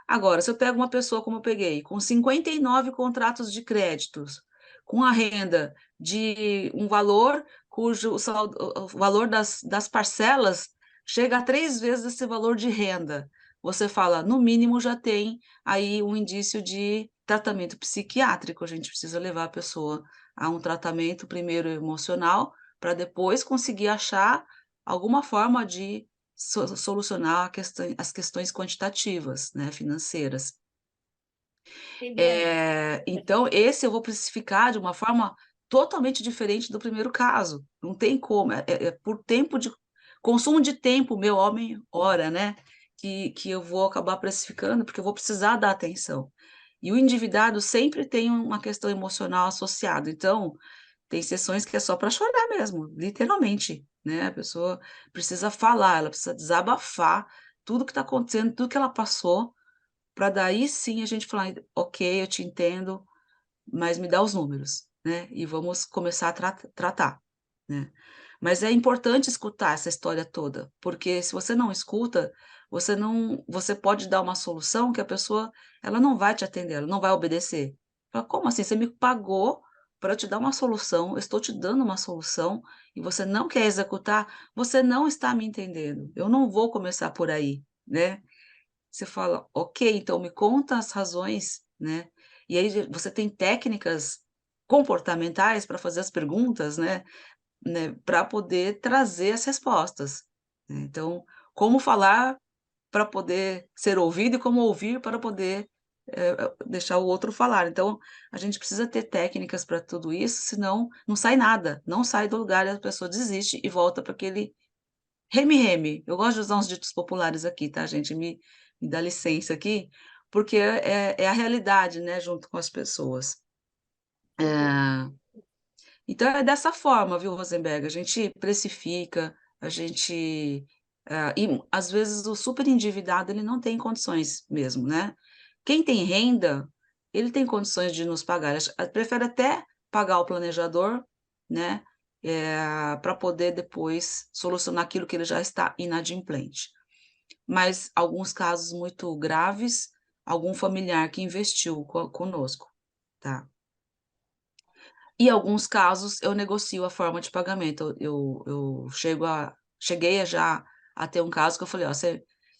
Agora, se eu pego uma pessoa como eu peguei, com 59 contratos de créditos, com a renda de um valor cujo o valor das parcelas chega a 3 vezes esse valor de renda, você fala: "No mínimo já tem aí um indício de tratamento psiquiátrico, a gente precisa levar a pessoa a um tratamento primeiro emocional, para depois conseguir achar alguma forma de solucionar as questões quantitativas, né, financeiras. Entendendo? Então esse eu vou precificar de uma forma totalmente diferente do primeiro caso, não tem como, é por tempo de consumo de tempo meu, homem hora, né, que eu vou acabar precificando, porque eu vou precisar dar atenção. E o endividado sempre tem uma questão emocional associada. Então, tem sessões que é só para chorar mesmo, literalmente, né? A pessoa precisa falar, ela precisa desabafar tudo que está acontecendo, tudo que ela passou, para daí sim a gente falar: ok, eu te entendo, mas me dá os números, né? E vamos começar a tratar, né? Mas é importante escutar essa história toda, porque se você não escuta, você pode dar uma solução que a pessoa, ela não vai te atender, ela não vai obedecer. Fala: "Como assim? Você me pagou para eu te dar uma solução, eu estou te dando uma solução e você não quer executar, você não está me entendendo. Eu não vou começar por aí", né? Você fala: "Ok, então me conta as razões", né. E aí você tem técnicas comportamentais para fazer as perguntas, né, pra poder trazer as respostas, né. Então, como falar para poder ser ouvido e como ouvir para poder, deixar o outro falar. Então, a gente precisa ter técnicas para tudo isso, senão não sai nada, não sai do lugar e a pessoa desiste e volta para aquele reme-reme. Eu gosto de usar uns ditos populares aqui, tá, gente, me dá licença aqui, porque é a realidade, né, junto com as pessoas. Eh, então é dessa forma, viu, Rosenberg, a gente precifica, a gente, e às vezes o super endividado ele não tem condições mesmo, né. Quem tem renda, ele tem condições de nos pagar, prefere até pagar o planejador, né, pra poder depois solucionar aquilo que ele já está inadimplente. Mas alguns casos muito graves, algum familiar que investiu conosco, tá. E alguns casos eu negocio a forma de pagamento, eu cheguei a já a ter um caso que eu falei: "Ó,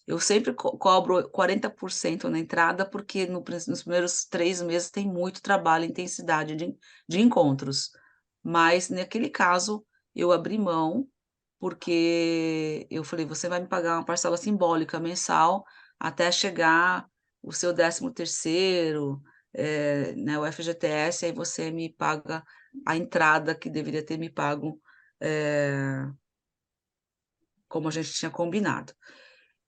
eu sempre cobro 40% na entrada, porque nos primeiros 3 meses tem muito trabalho, intensidade de encontros". Mas naquele caso, eu abri mão, porque eu falei: "Você vai me pagar uma parcela simbólica mensal até chegar o seu 13º, né, o FGTS, aí você me paga a entrada que deveria ter me pago, eh, como a gente tinha combinado".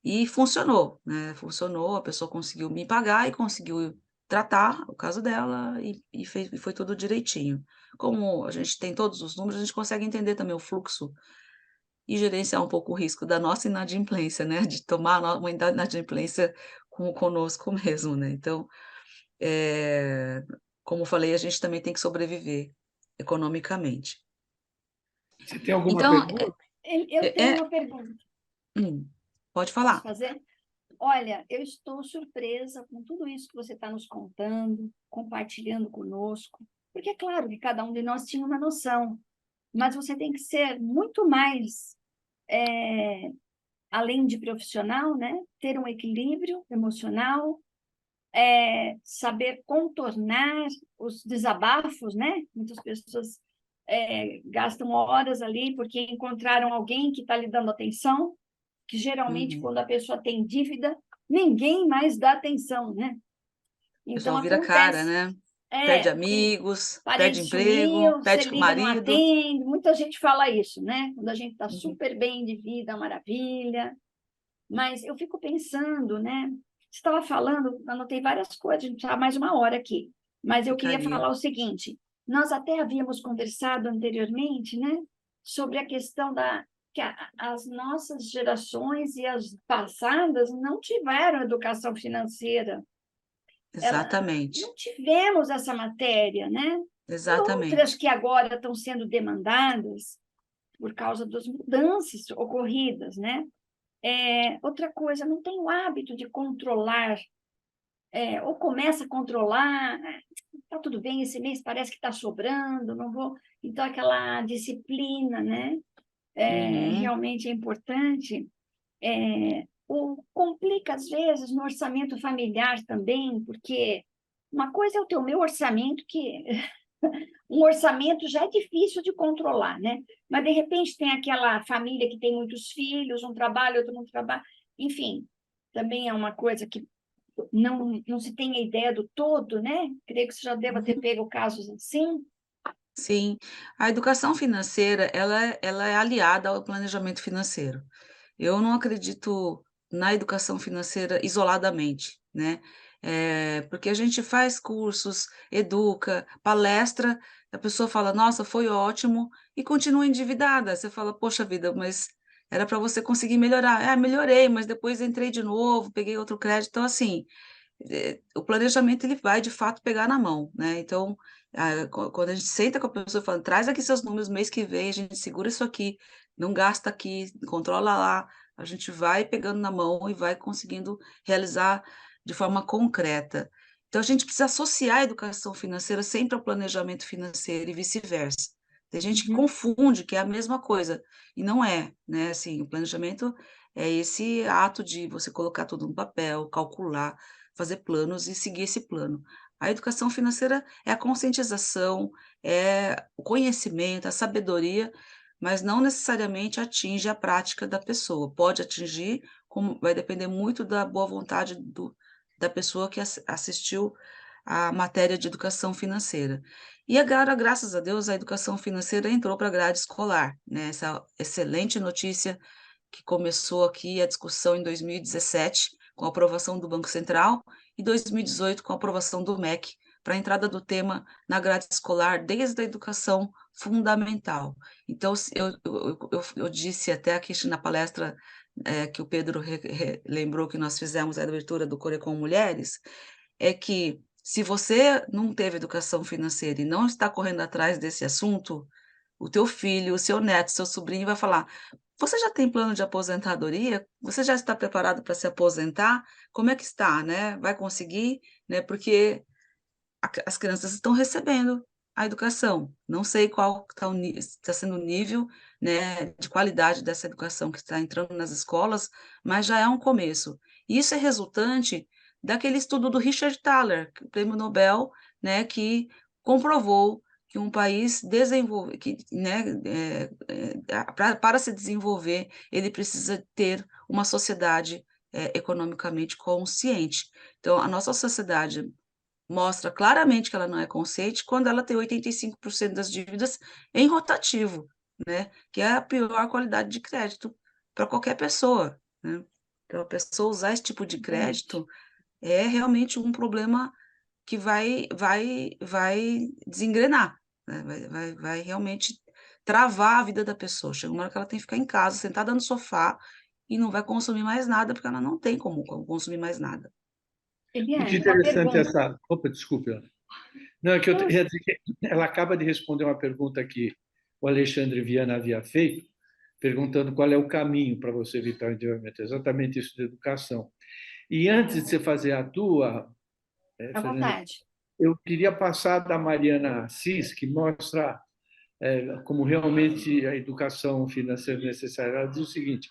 E funcionou, né, funcionou, a pessoa conseguiu me pagar e conseguiu tratar o caso dela e foi tudo direitinho. Como a gente tem todos os números, a gente consegue entender também o fluxo e gerenciar um pouco o risco da nossa inadimplência, né, de tomar uma inadimplência conosco mesmo, né. Então, eh, como eu falei, a gente também tem que sobreviver economicamente. Você tem alguma Então, pergunta? Eu tenho uma pergunta. hum, pode Posso falar. fazer? Olha, eu estou surpresa com tudo isso que você está nos contando, compartilhando conosco, porque é claro que cada um de nós tinha uma noção, mas você tem que ser muito mais, além de profissional, né? Ter um equilíbrio emocional, saber contornar os desabafos, né? Muitas pessoas gastam horas ali porque encontraram alguém que está lhe dando atenção, que geralmente, Uhum. quando a pessoa tem dívida, ninguém mais dá atenção, né? O Então, pessoal vira cara, acontece. né, perde O amigos, perde parente emprego, sumiu, você perde liga, não marido. atende. Muita gente fala isso, né? Quando a gente está Uhum, super bem de vida, maravilha. Mas eu fico pensando, né? Você estava falando, anotei várias coisas, a gente precisava mais uma hora aqui. Mas eu queria ficaria. falar o seguinte: nós até havíamos conversado anteriormente, né? Sobre a questão que as nossas gerações e as passadas não tiveram educação financeira. Exatamente, Não tivemos essa matéria, né? E outras exatamente. que agora estão sendo demandadas por causa das mudanças ocorridas, né? Outra coisa, não tem o hábito de controlar, ou começa a controlar, tá tudo bem, esse mês parece que está sobrando, não vou. Então, aquela disciplina, né? Uhum, Realmente é importante. Complica, às vezes, no orçamento familiar também, porque uma coisa é o teu meu orçamento, que um orçamento já é difícil de controlar, né? Mas, de repente, tem aquela família que tem muitos filhos, um trabalha, outro não trabalha. Enfim, também é uma coisa que não se tem a ideia do todo, né? Creio que você já deva ter uhum. pego casos assim. Sim, a educação financeira, ela é aliada ao planejamento financeiro. Eu não acredito na educação financeira isoladamente, né. porque a gente faz cursos, educa, palestra, a pessoa fala, nossa, foi ótimo, e continua endividada. Você fala, poxa vida, mas era para você conseguir melhorar. Ah, melhorei, mas depois entrei de novo, peguei outro crédito. Então, assim, o planejamento ele vai de fato pegar na mão, né? Então, quando a gente senta com a pessoa falando, traz aqui seus números mês que vem, a gente segura isso aqui, não gasta aqui, controla lá, a gente vai pegando na mão e vai conseguindo realizar de forma concreta. Então, a gente precisa associar a educação financeira sempre ao planejamento financeiro e vice-versa. Tem gente que confunde que é a mesma coisa, e não é, né? Assim, o planejamento é esse ato de você colocar tudo no papel, calcular, fazer planos e seguir esse plano. A educação financeira é a conscientização, é o conhecimento, a sabedoria, mas não necessariamente atinge a prática da pessoa. Pode atingir, como vai depender muito da boa vontade da pessoa que assistiu à matéria de educação financeira. E agora, graças a Deus, a educação financeira entrou para a grade escolar, né? Essa excelente notícia que começou aqui a discussão em 2017, com a aprovação do Banco Central, e 2018, com a aprovação do MEC, para a entrada do tema na grade escolar desde a educação fundamental. Então, eu disse até aqui na palestra que o Pedro lembrou que nós fizemos a abertura do Corecon Mulheres, é que se você não teve educação financeira e não está correndo atrás desse assunto, o teu filho, o seu neto, seu sobrinho vai falar: você já tem plano de aposentadoria? Você já está preparado para se aposentar? Como é que está, né? Vai conseguir, né? Porque as crianças estão recebendo a educação. Não sei qual está sendo o nível, né, de qualidade dessa educação que está entrando nas escolas, mas já é um começo. Isso é resultante daquele estudo do Richard Thaler, prêmio Nobel, né, que comprovou que um país desenvolve, que, né, para se desenvolver, ele precisa ter uma sociedade economicamente consciente. Então, a nossa sociedade mostra claramente que ela não é consciente quando ela tem 85% das dívidas em rotativo, né? Que é a pior qualidade de crédito para qualquer pessoa, né? Então, a pessoa usar esse tipo de crédito é realmente um problema que vai desengrenar, né? Vai realmente travar a vida da pessoa. Chega uma hora que ela tem que ficar em casa, sentada no sofá, e não vai consumir mais nada, porque ela não tem como consumir mais nada. Muito Eliane, uma interessante pergunta. essa. Opa, desculpe, Ana. Não, é que eu ia dizer que ela acaba de responder uma pergunta que o Alexandre Viana havia feito, perguntando qual é o caminho para você evitar o endividamento. Exatamente isso de educação. E antes de você fazer a tua, À Fernanda, vontade. eu queria passar da Mariana Assis, que mostra como realmente a educação financeira é necessária. Ela diz o seguinte: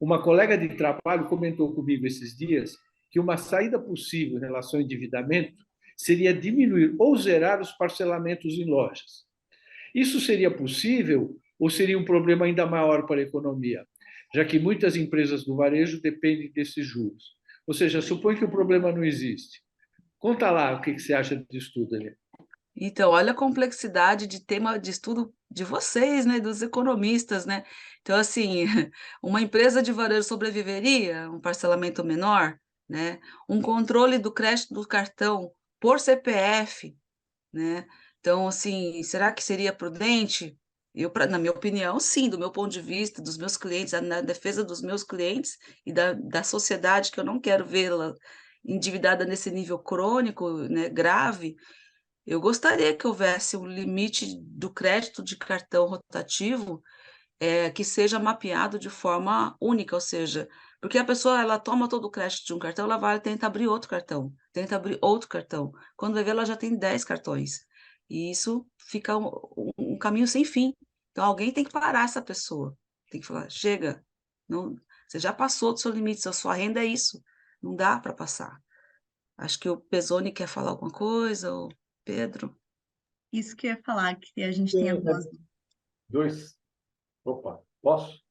uma colega de trabalho comentou comigo esses dias que uma saída possível em relação ao endividamento seria diminuir ou zerar os parcelamentos em lojas. Isso seria possível ou seria um problema ainda maior para a economia, já que muitas empresas do varejo dependem desses juros? Ou seja, supõe que o problema não existe. Conta lá o que você acha disso tudo, ali. Então, olha a complexidade de tema de estudo de vocês, né, dos economistas, né? Então, assim, uma empresa de varejo sobreviveria, um parcelamento menor, né? Um controle do crédito do cartão por CPF, né? Então, assim, será que seria prudente? Na minha opinião, sim, do meu ponto de vista, dos meus clientes, na defesa dos meus clientes e da sociedade, que eu não quero vê-la endividada nesse nível crônico, né, grave. Eu gostaria que houvesse um limite do crédito de cartão rotativo, que seja mapeado de forma única, ou seja, porque a pessoa ela toma todo o crédito de um cartão, ela vai tenta abrir outro cartão, tenta abrir outro cartão. Quando vai ver, ela já tem 10 cartões. E isso fica um caminho sem fim. Então, alguém tem que parar essa pessoa. Tem que falar, chega, não, você já passou do seu limite, sua renda é isso, não dá para passar. Acho que o Pesoni quer falar alguma coisa, ou Pedro. Isso que eu ia falar, que a gente tem algumas. Dois. Opa, posso?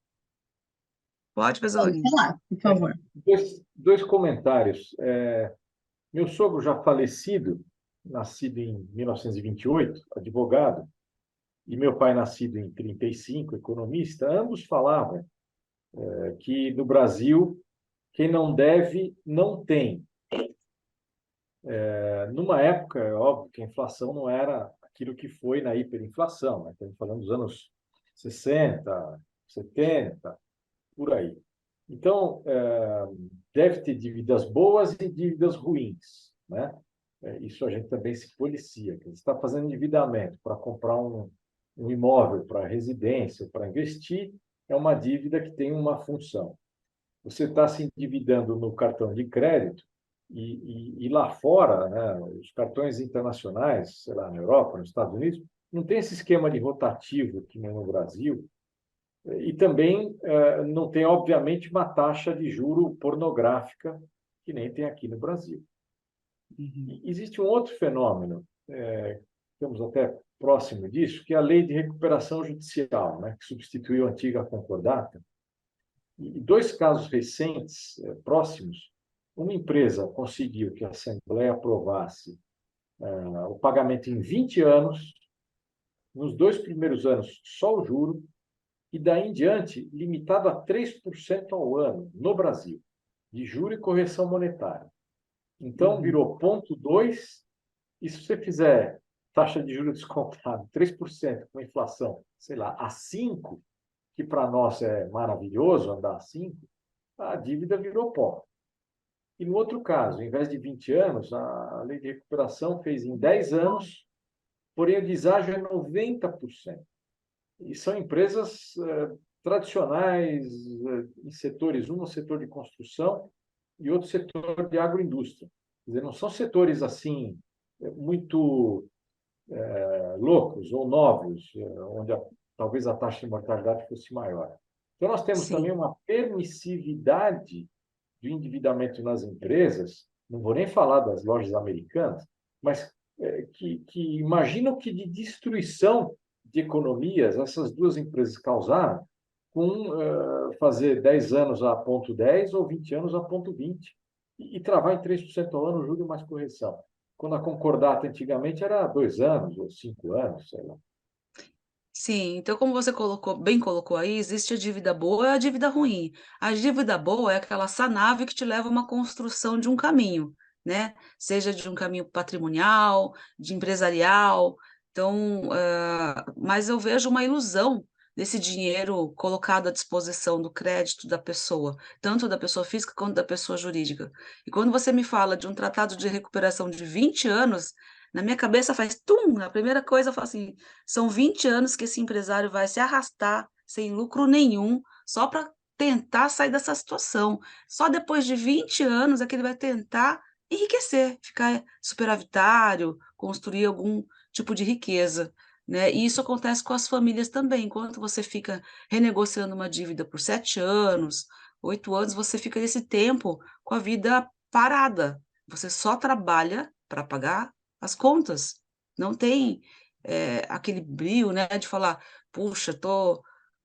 Pode, Pode Pesoni. falar, por favor. Dois comentários. Meu sogro já falecido, nascido em 1928, advogado, e meu pai nascido em 35, economista, ambos falavam que no Brasil quem não deve não tem. Numa época, é óbvio que a inflação não era aquilo que foi na hiperinflação, né? Estamos falando dos anos 60, 70, por aí. Então, deve ter dívidas boas e dívidas ruins, né? Isso a gente também se policia. Você está fazendo endividamento para comprar um imóvel para residência, para investir, é uma dívida que tem uma função. Você está se endividando no cartão de crédito e lá fora, né, os cartões internacionais, sei lá, na Europa, nos Estados Unidos, não tem esse esquema de rotativo que nem no Brasil, e também não tem, obviamente, uma taxa de juro pornográfica que nem tem aqui no Brasil. Uhum. Existe um outro fenômeno, estamos até próximo disso, que é a Lei de Recuperação Judicial, né, que substituiu a antiga concordata. E dois casos recentes, próximos, uma empresa conseguiu que a Assembleia aprovasse o pagamento em 20 anos, nos 2 primeiros anos só o juro, e daí em diante limitado a 3% ao ano no Brasil, de juro e correção monetária. Então, virou 0,2, e se você fizer taxa de juros descontado 3% com inflação, sei lá, a 5%, que para nós é maravilhoso andar a 5%, a dívida virou pó. E no outro caso, em vez de 20 anos, a lei de recuperação fez em 10 anos, porém o deságio é 90%. E são empresas tradicionais em setores, um no setor de construção e outro setor de agroindústria. Quer dizer, não são setores assim muito loucos ou novos, onde talvez a taxa de mortalidade fosse maior. Então, nós temos também Sim. uma permissividade do endividamento nas empresas, não vou nem falar das lojas americanas, mas que imaginam que de destruição de economias essas duas empresas causaram com fazer 10 anos a 0,10 ou 20 anos a 0,20 e travar em 3% ao ano juro mais correção. Quando a concordata antigamente era 2 anos ou 5 anos, sei lá. Sim, então como você bem colocou aí, existe a dívida boa e a dívida ruim. A dívida boa é aquela nave que te leva a uma construção de um caminho, né? Seja de um caminho patrimonial, de empresarial. Então, mas eu vejo uma ilusão desse dinheiro colocado à disposição do crédito da pessoa, tanto da pessoa física quanto da pessoa jurídica. E quando você me fala de um tratado de recuperação de 20 anos, na minha cabeça faz tum, a primeira coisa eu falo assim, são 20 anos que esse empresário vai se arrastar sem lucro nenhum, só para tentar sair dessa situação. Só depois de 20 anos é que ele vai tentar enriquecer, ficar superavitário, construir algum tipo de riqueza, né? E isso acontece com as famílias também. Enquanto você fica renegociando uma dívida por 7 anos, 8 anos, você fica nesse tempo com a vida parada. Você só trabalha para pagar as contas. Não tem aquele brio, né, de falar, puxa,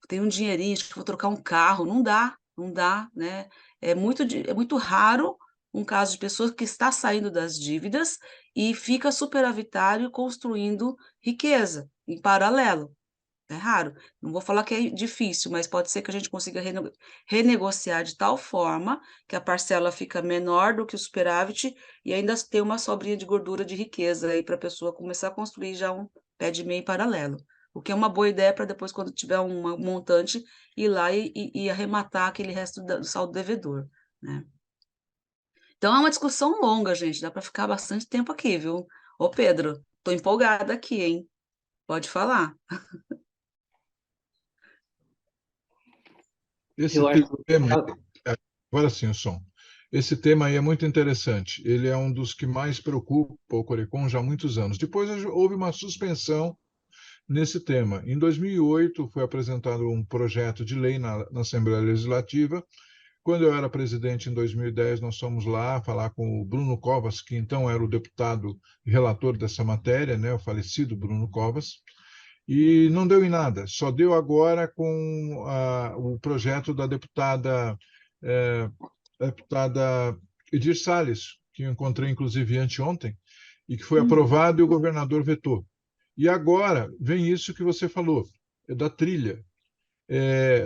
tenho um dinheirinho, acho que vou trocar um carro. Não dá, né? É muito raro um caso de pessoa que está saindo das dívidas e fica superavitário construindo riqueza em paralelo. É raro. Não vou falar que é difícil, mas pode ser que a gente consiga renegociar de tal forma que a parcela fica menor do que o superávit e ainda ter uma sobrinha de gordura de riqueza aí para a pessoa começar a construir já um pé de meia em paralelo. O que é uma boa ideia para depois, quando tiver um montante, ir lá e arrematar aquele resto do saldo devedor, né? Então é uma discussão longa, gente. Dá para ficar bastante tempo aqui, viu? Ô, Pedro, tô empolgada aqui, hein? Pode falar. Esse Eu acho tema, agora sim, o som. Esse tema aí é muito interessante. Ele é um dos que mais preocupa o Corecon já há muitos anos. Depois houve uma suspensão nesse tema. Em 2008 foi apresentado um projeto de lei na Assembleia Legislativa. Quando eu era presidente em 2010, nós fomos lá falar com o Bruno Covas, que então era o deputado relator dessa matéria, né, o falecido Bruno Covas, e não deu em nada, só deu agora com o projeto da deputada Edir Salles, que eu encontrei inclusive anteontem, e que foi aprovado e o governador vetou. E agora vem isso que você falou, da trilha,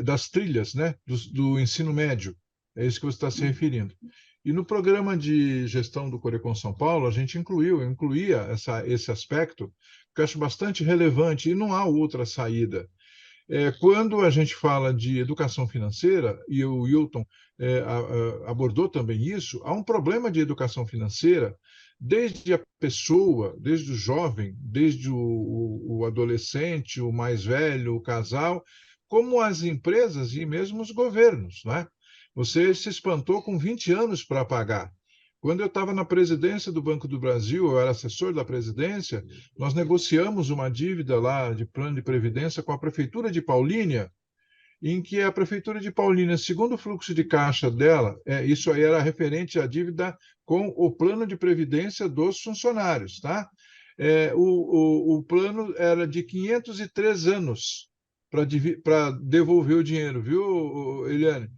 das trilhas, né, do ensino médio, é isso que você está se referindo. E no programa de gestão do Corecon São Paulo, a gente incluía esse aspecto, que eu acho bastante relevante, e não há outra saída. Quando a gente fala de educação financeira, e o Wilton abordou também isso, há um problema de educação financeira desde a pessoa, desde o jovem, desde o adolescente, o mais velho, o casal, como as empresas e mesmo os governos, né? Você se espantou com 20 anos para pagar. Quando eu estava na presidência do Banco do Brasil, eu era assessor da presidência, nós negociamos uma dívida lá de plano de previdência com a prefeitura de Paulínia, em que a prefeitura de Paulínia, segundo o fluxo de caixa dela, isso aí era referente à dívida com o plano de previdência dos funcionários, tá? O plano era de 503 anos para devolver o dinheiro, viu, Eliane?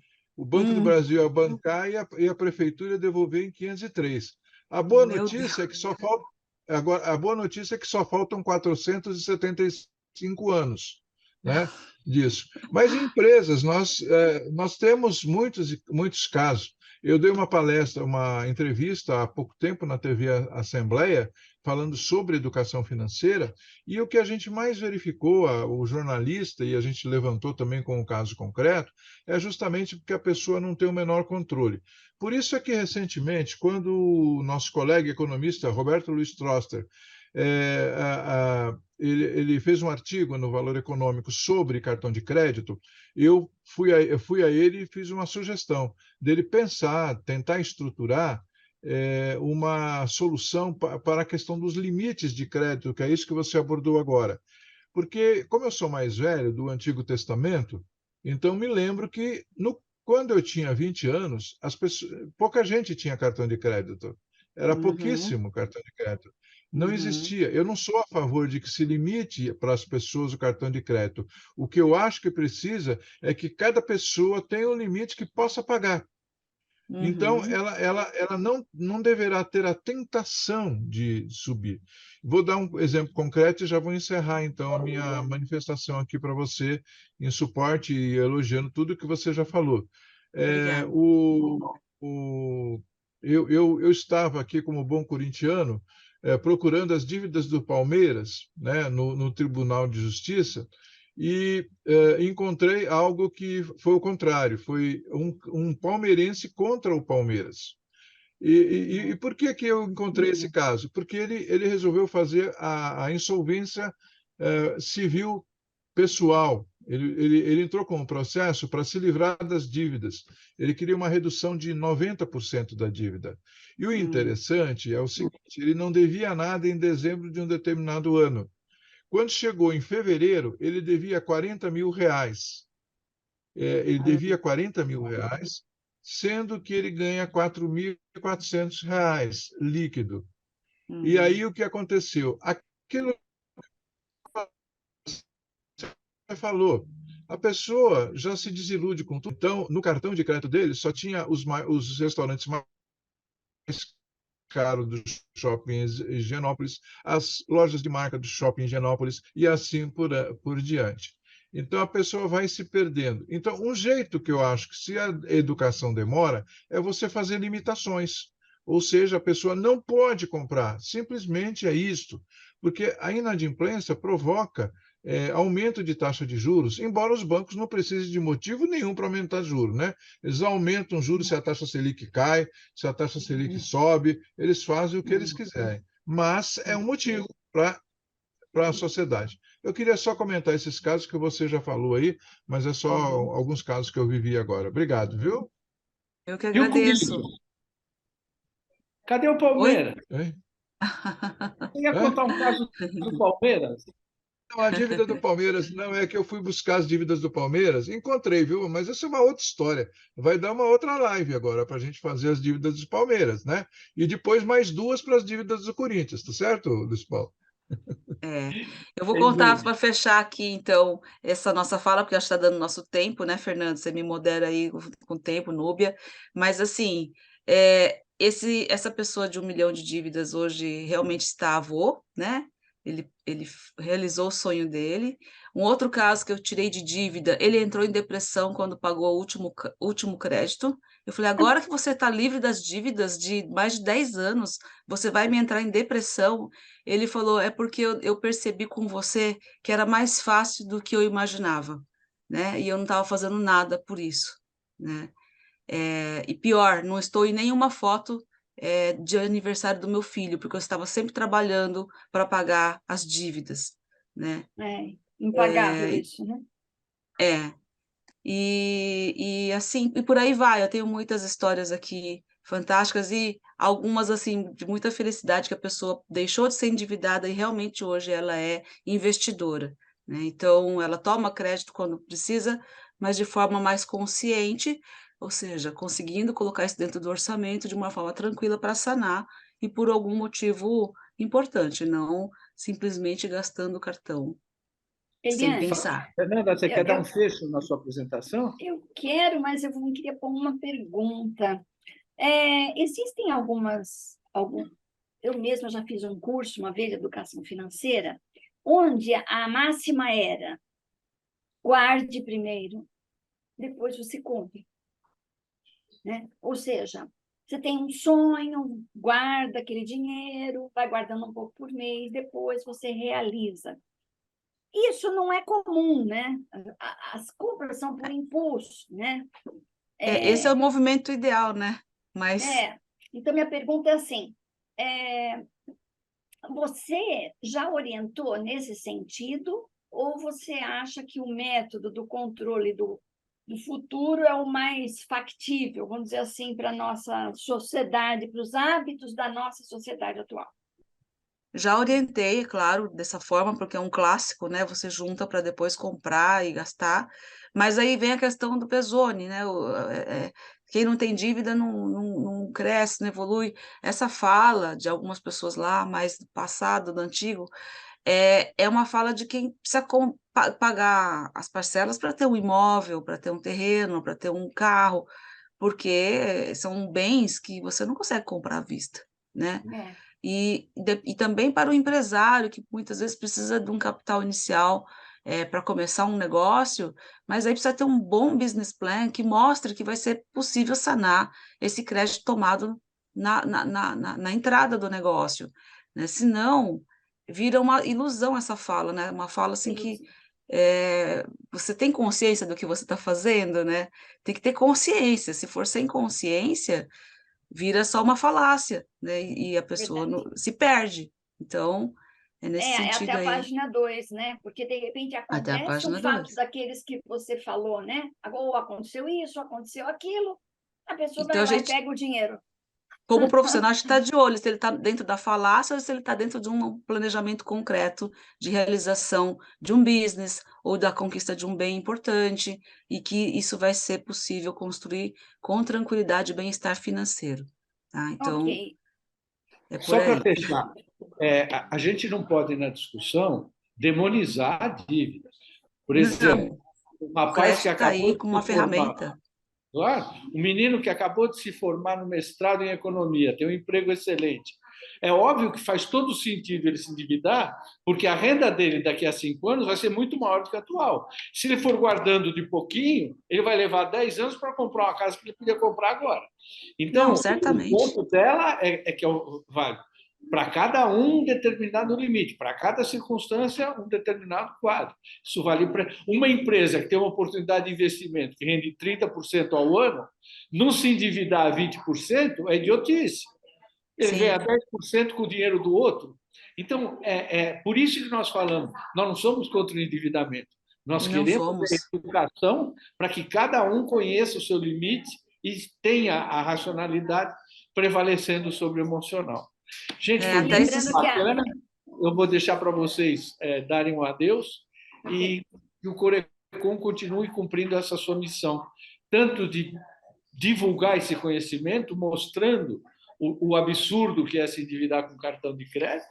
O Banco do Brasil ia bancar e a prefeitura ia devolver em 503. A boa notícia é que só falta agora, a boa notícia é que só faltam 475 anos, né, disso. Mas em empresas nós temos muitos casos. Eu dei uma palestra, uma entrevista há pouco tempo na TV Assembleia, falando sobre educação financeira, e o que a gente mais verificou, o jornalista, e a gente levantou também com o caso concreto, é justamente porque a pessoa não tem o menor controle. Por isso é que, recentemente, quando o nosso colega economista, Roberto Luiz Troster, ele fez um artigo no Valor Econômico sobre cartão de crédito, eu fui a ele e fiz uma sugestão dele pensar, tentar estruturar uma solução para a questão dos limites de crédito, que é isso que você abordou agora. Porque, como eu sou mais velho do Antigo Testamento, então me lembro que quando eu tinha 20 anos, pouca gente tinha cartão de crédito. Era pouquíssimo cartão de crédito. Não existia. Eu não sou a favor de que se limite para as pessoas o cartão de crédito. O que eu acho que precisa é que cada pessoa tenha um limite que possa pagar. Então, ela não deverá ter a tentação de subir. Vou dar um exemplo concreto e já vou encerrar, então, a minha manifestação aqui para você, em suporte e elogiando tudo que você já falou. Eu estava aqui, como bom corintiano, procurando as dívidas do Palmeiras, né, no Tribunal de Justiça, e encontrei algo que foi o contrário, foi um palmeirense contra o Palmeiras. E por que eu encontrei esse caso? Porque ele resolveu fazer a insolvência civil pessoal. Ele entrou com um processo para se livrar das dívidas. Ele queria uma redução de 90% da dívida. E o interessante é o seguinte, ele não devia nada em dezembro de um determinado ano. Quando chegou em fevereiro, ele devia 40 mil reais. Ele devia 40 mil reais, sendo que ele ganha 4.400 reais líquido. E aí o que aconteceu? Aquilo que você falou, a pessoa já se desilude com tudo. Então, no cartão de crédito dele, só tinha os restaurantes mais caro do shopping Higienópolis, as lojas de marca do shopping Higienópolis e assim por diante. Então, a pessoa vai se perdendo. Então, um jeito que eu acho que, se a educação demora, é você fazer limitações. Ou seja, a pessoa não pode comprar, simplesmente é isto, porque a inadimplência provoca aumento de taxa de juros, embora os bancos não precisem de motivo nenhum para aumentar juros, né? Eles aumentam juros se a taxa Selic cai, se a taxa Selic sobe, eles fazem o que eles quiserem. Mas é um motivo para a sociedade. Eu queria só comentar esses casos que você já falou aí, mas é só alguns casos que eu vivi agora. Obrigado, viu? Eu que agradeço. Cadê o Palmeiras? Oi? Você ia contar um caso do Palmeiras? Não, a dívida do Palmeiras, não, é que eu fui buscar as dívidas do Palmeiras, encontrei, viu? Mas essa é uma outra história. Vai dar uma outra live agora para a gente fazer as dívidas do Palmeiras, né? E depois mais duas para as dívidas do Corinthians, tá certo, Luiz Paulo? Eu vou contar para fechar aqui, então, essa nossa fala, porque acho que está dando nosso tempo, né, Fernando? Você me modera aí com o tempo, Núbia. Mas, assim, essa pessoa de 1 milhão de dívidas hoje realmente está avô, né? Ele realizou o sonho dele. Um outro caso que eu tirei de dívida, ele entrou em depressão quando pagou o último crédito. Eu falei, agora que você está livre das dívidas de mais de 10 anos, você vai me entrar em depressão? Ele falou, é porque eu percebi com você que era mais fácil do que eu imaginava, né? E eu não estava fazendo nada por isso, né? E pior, não estou em nenhuma foto de aniversário do meu filho, porque eu estava sempre trabalhando para pagar as dívidas, né? É impagável isso, né? É, e assim, e por aí vai. Eu tenho muitas histórias aqui fantásticas e algumas, assim, de muita felicidade que a pessoa deixou de ser endividada e realmente hoje ela é investidora, né? Então, ela toma crédito quando precisa, mas de forma mais consciente, ou seja, conseguindo colocar isso dentro do orçamento de uma forma tranquila para sanar e por algum motivo importante, não simplesmente gastando o cartão sem Eliane, pensar. Fernanda, você eu, quer dar um eu, fecho na sua apresentação? eu quero, mas eu queria pôr uma pergunta. Existem eu mesma já fiz um curso uma vez de educação financeira, onde a máxima era guarde primeiro, depois você compre, né? Ou seja, você tem um sonho, guarda aquele dinheiro, vai guardando um pouco por mês, depois você realiza. Isso não é comum, né? As compras são por impulso, né? Esse é o movimento ideal, né? Mas Então, minha pergunta é assim, você já orientou nesse sentido ou você acha que o método do controle do futuro é o mais factível, vamos dizer assim, para a nossa sociedade, para os hábitos da nossa sociedade atual? já orientei, é claro, dessa forma, porque é um clássico, né? Você junta para depois comprar e gastar. Mas aí vem a questão do Pesone, né? Quem não tem dívida não cresce, não evolui. Essa fala de algumas pessoas lá, mais do passado, do antigo, é uma fala de quem precisa pagar as parcelas para ter um imóvel, para ter um terreno, para ter um carro, porque são bens que você não consegue comprar à vista, né? E também para o empresário, que muitas vezes precisa de um capital inicial para começar um negócio, mas aí precisa ter um bom business plan que mostre que vai ser possível sanar esse crédito tomado na entrada do negócio, né? Senão, vira uma ilusão essa fala, né? Uma fala assim que você tem consciência do que você está fazendo, né? Tem que ter consciência. Se for sem consciência, vira só uma falácia, né? E a pessoa Verdade. se perde. Então, é nesse Até sentido a aí, página 2, né? Porque, de repente, até a acontece um página fato 2. daqueles que você falou, né? Ou aconteceu isso, aconteceu aquilo, a pessoa Então, vai a lá e gente, pega o dinheiro. como profissional, a gente está de olho se ele está dentro da falácia ou se ele está dentro de um planejamento concreto de realização de um business ou da conquista de um bem importante e que isso vai ser possível construir com tranquilidade e bem-estar financeiro, tá? Então, Ok. é por Só para aí. fechar, a gente não pode, na discussão, demonizar a dívida. Por exemplo, Não, um o rapaz que crédito está acabou aí de como uma se formar, ferramenta. claro, um menino que acabou de se formar no mestrado em economia, tem um emprego excelente. É óbvio que faz todo sentido ele se endividar, porque a renda dele daqui a 5 anos vai ser muito maior do que a atual. Se ele for guardando de pouquinho, ele vai levar 10 anos para comprar uma casa que ele podia comprar agora. Não, Então, o certamente. ponto dela é que vale para cada um determinado limite, para cada circunstância um determinado quadro. Isso vale para uma empresa que tem uma oportunidade de investimento que rende 30% ao ano, não se endividar a 20% é idiotice. Ele ganha Sim, 10% com o dinheiro do outro. Então, por isso que nós falamos, nós não somos contra o endividamento. Nós não queremos somos. educação para que cada um conheça o seu limite e tenha a racionalidade prevalecendo sobre o emocional. Gente, foi Até muito Lembrando esses. que bacana. Eu vou deixar para vocês darem um adeus e que o Corecon continue cumprindo essa sua missão, tanto de divulgar esse conhecimento, mostrando o absurdo que é se endividar com cartão de crédito,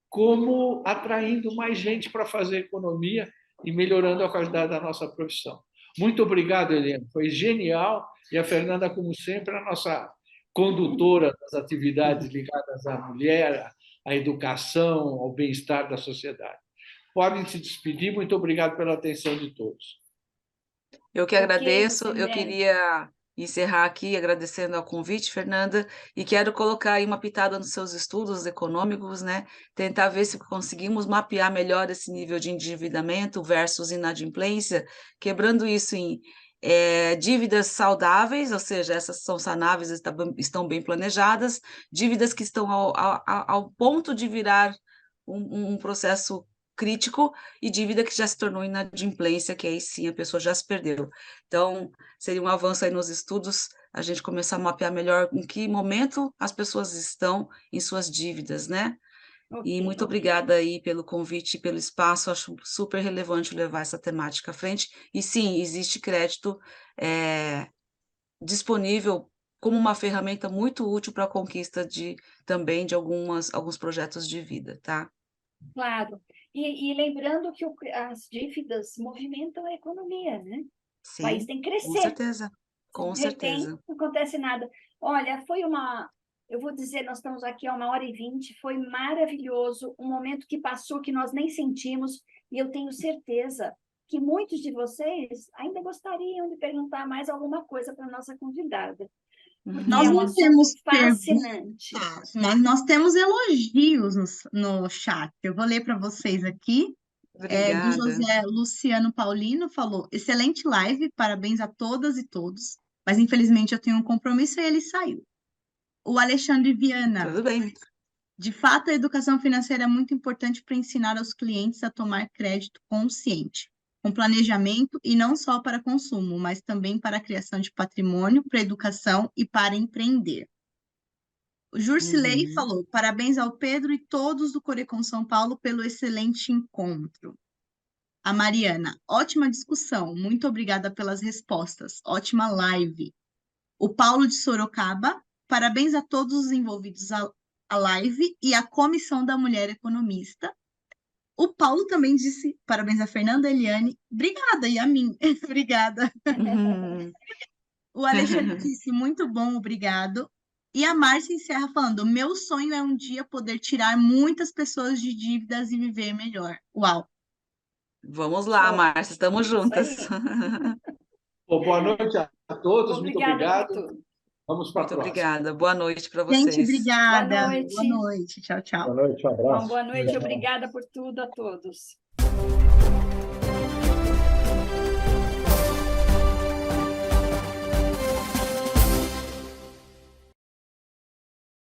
como atraindo mais gente para fazer economia e melhorando a qualidade da nossa profissão. Muito obrigado, Helena. Foi genial. E a Fernanda, como sempre, a nossa condutora das atividades ligadas à mulher, à educação, ao bem-estar da sociedade. podem se despedir. Muito obrigado pela atenção de todos. Eu que Ok, agradeço, eu Rosenberg. queria encerrar aqui agradecendo ao convite, Fernanda, e quero colocar aí uma pitada nos seus estudos econômicos, né? Tentar ver se conseguimos mapear melhor esse nível de endividamento versus inadimplência, quebrando isso em dívidas saudáveis, ou seja, essas são sanáveis, estão bem planejadas, dívidas que estão ao ponto de virar um processo crítico e dívida que já se tornou inadimplência, que aí sim a pessoa já se perdeu. Então, seria um avanço aí nos estudos, a gente começar a mapear melhor em que momento as pessoas estão em suas dívidas, né? E muito obrigada aí pelo convite e pelo espaço, acho super relevante levar essa temática à frente. E sim, existe crédito disponível como uma ferramenta muito útil para a conquista também de alguns projetos de vida, tá? Claro. E lembrando que as dívidas movimentam a economia, né? O país Sim, tem que com crescer. certeza, Se com não retém, certeza. não acontece nada. Olha, eu vou dizer, nós estamos aqui há 1h20, foi maravilhoso, um momento que passou que nós nem sentimos, e eu tenho certeza que muitos de vocês ainda gostariam de perguntar mais alguma coisa para a nossa convidada, porque Nós é um não assunto temos fascinante. perguntas, mas nós temos elogios no chat. Eu vou ler para vocês aqui. Do Obrigada. José Luciano Paulino, falou: excelente live, parabéns a todas e todos, mas infelizmente eu tenho um compromisso e ele saiu. O Alexandre Viana: Tudo bem. de fato, a educação financeira é muito importante para ensinar aos clientes a tomar crédito consciente, com planejamento e não só para consumo, mas também para a criação de patrimônio, para educação e para empreender. O Jurcilei falou: parabéns ao Pedro e todos do Corecon São Paulo pelo excelente encontro. A Mariana: ótima discussão, muito obrigada pelas respostas, ótima live. O Paulo de Sorocaba: parabéns a todos os envolvidos a live e a Comissão da Mulher Economista. O Paulo também disse parabéns a Fernanda, Eliane, obrigada, e a mim, obrigada. O Alexandre disse muito bom, obrigado. E a Márcia encerra falando: meu sonho é um dia poder tirar muitas pessoas de dívidas e viver melhor. Uau! Vamos lá, Márcia, estamos juntas. Bom, boa noite a todos, muito Obrigada por obrigado. tudo. Vamos para a Muito próxima. obrigada. Boa noite para Gente, vocês. obrigada. Boa noite. Boa noite. Tchau, tchau. Boa noite, um abraço. Boa noite, Tchau. obrigada por tudo a todos.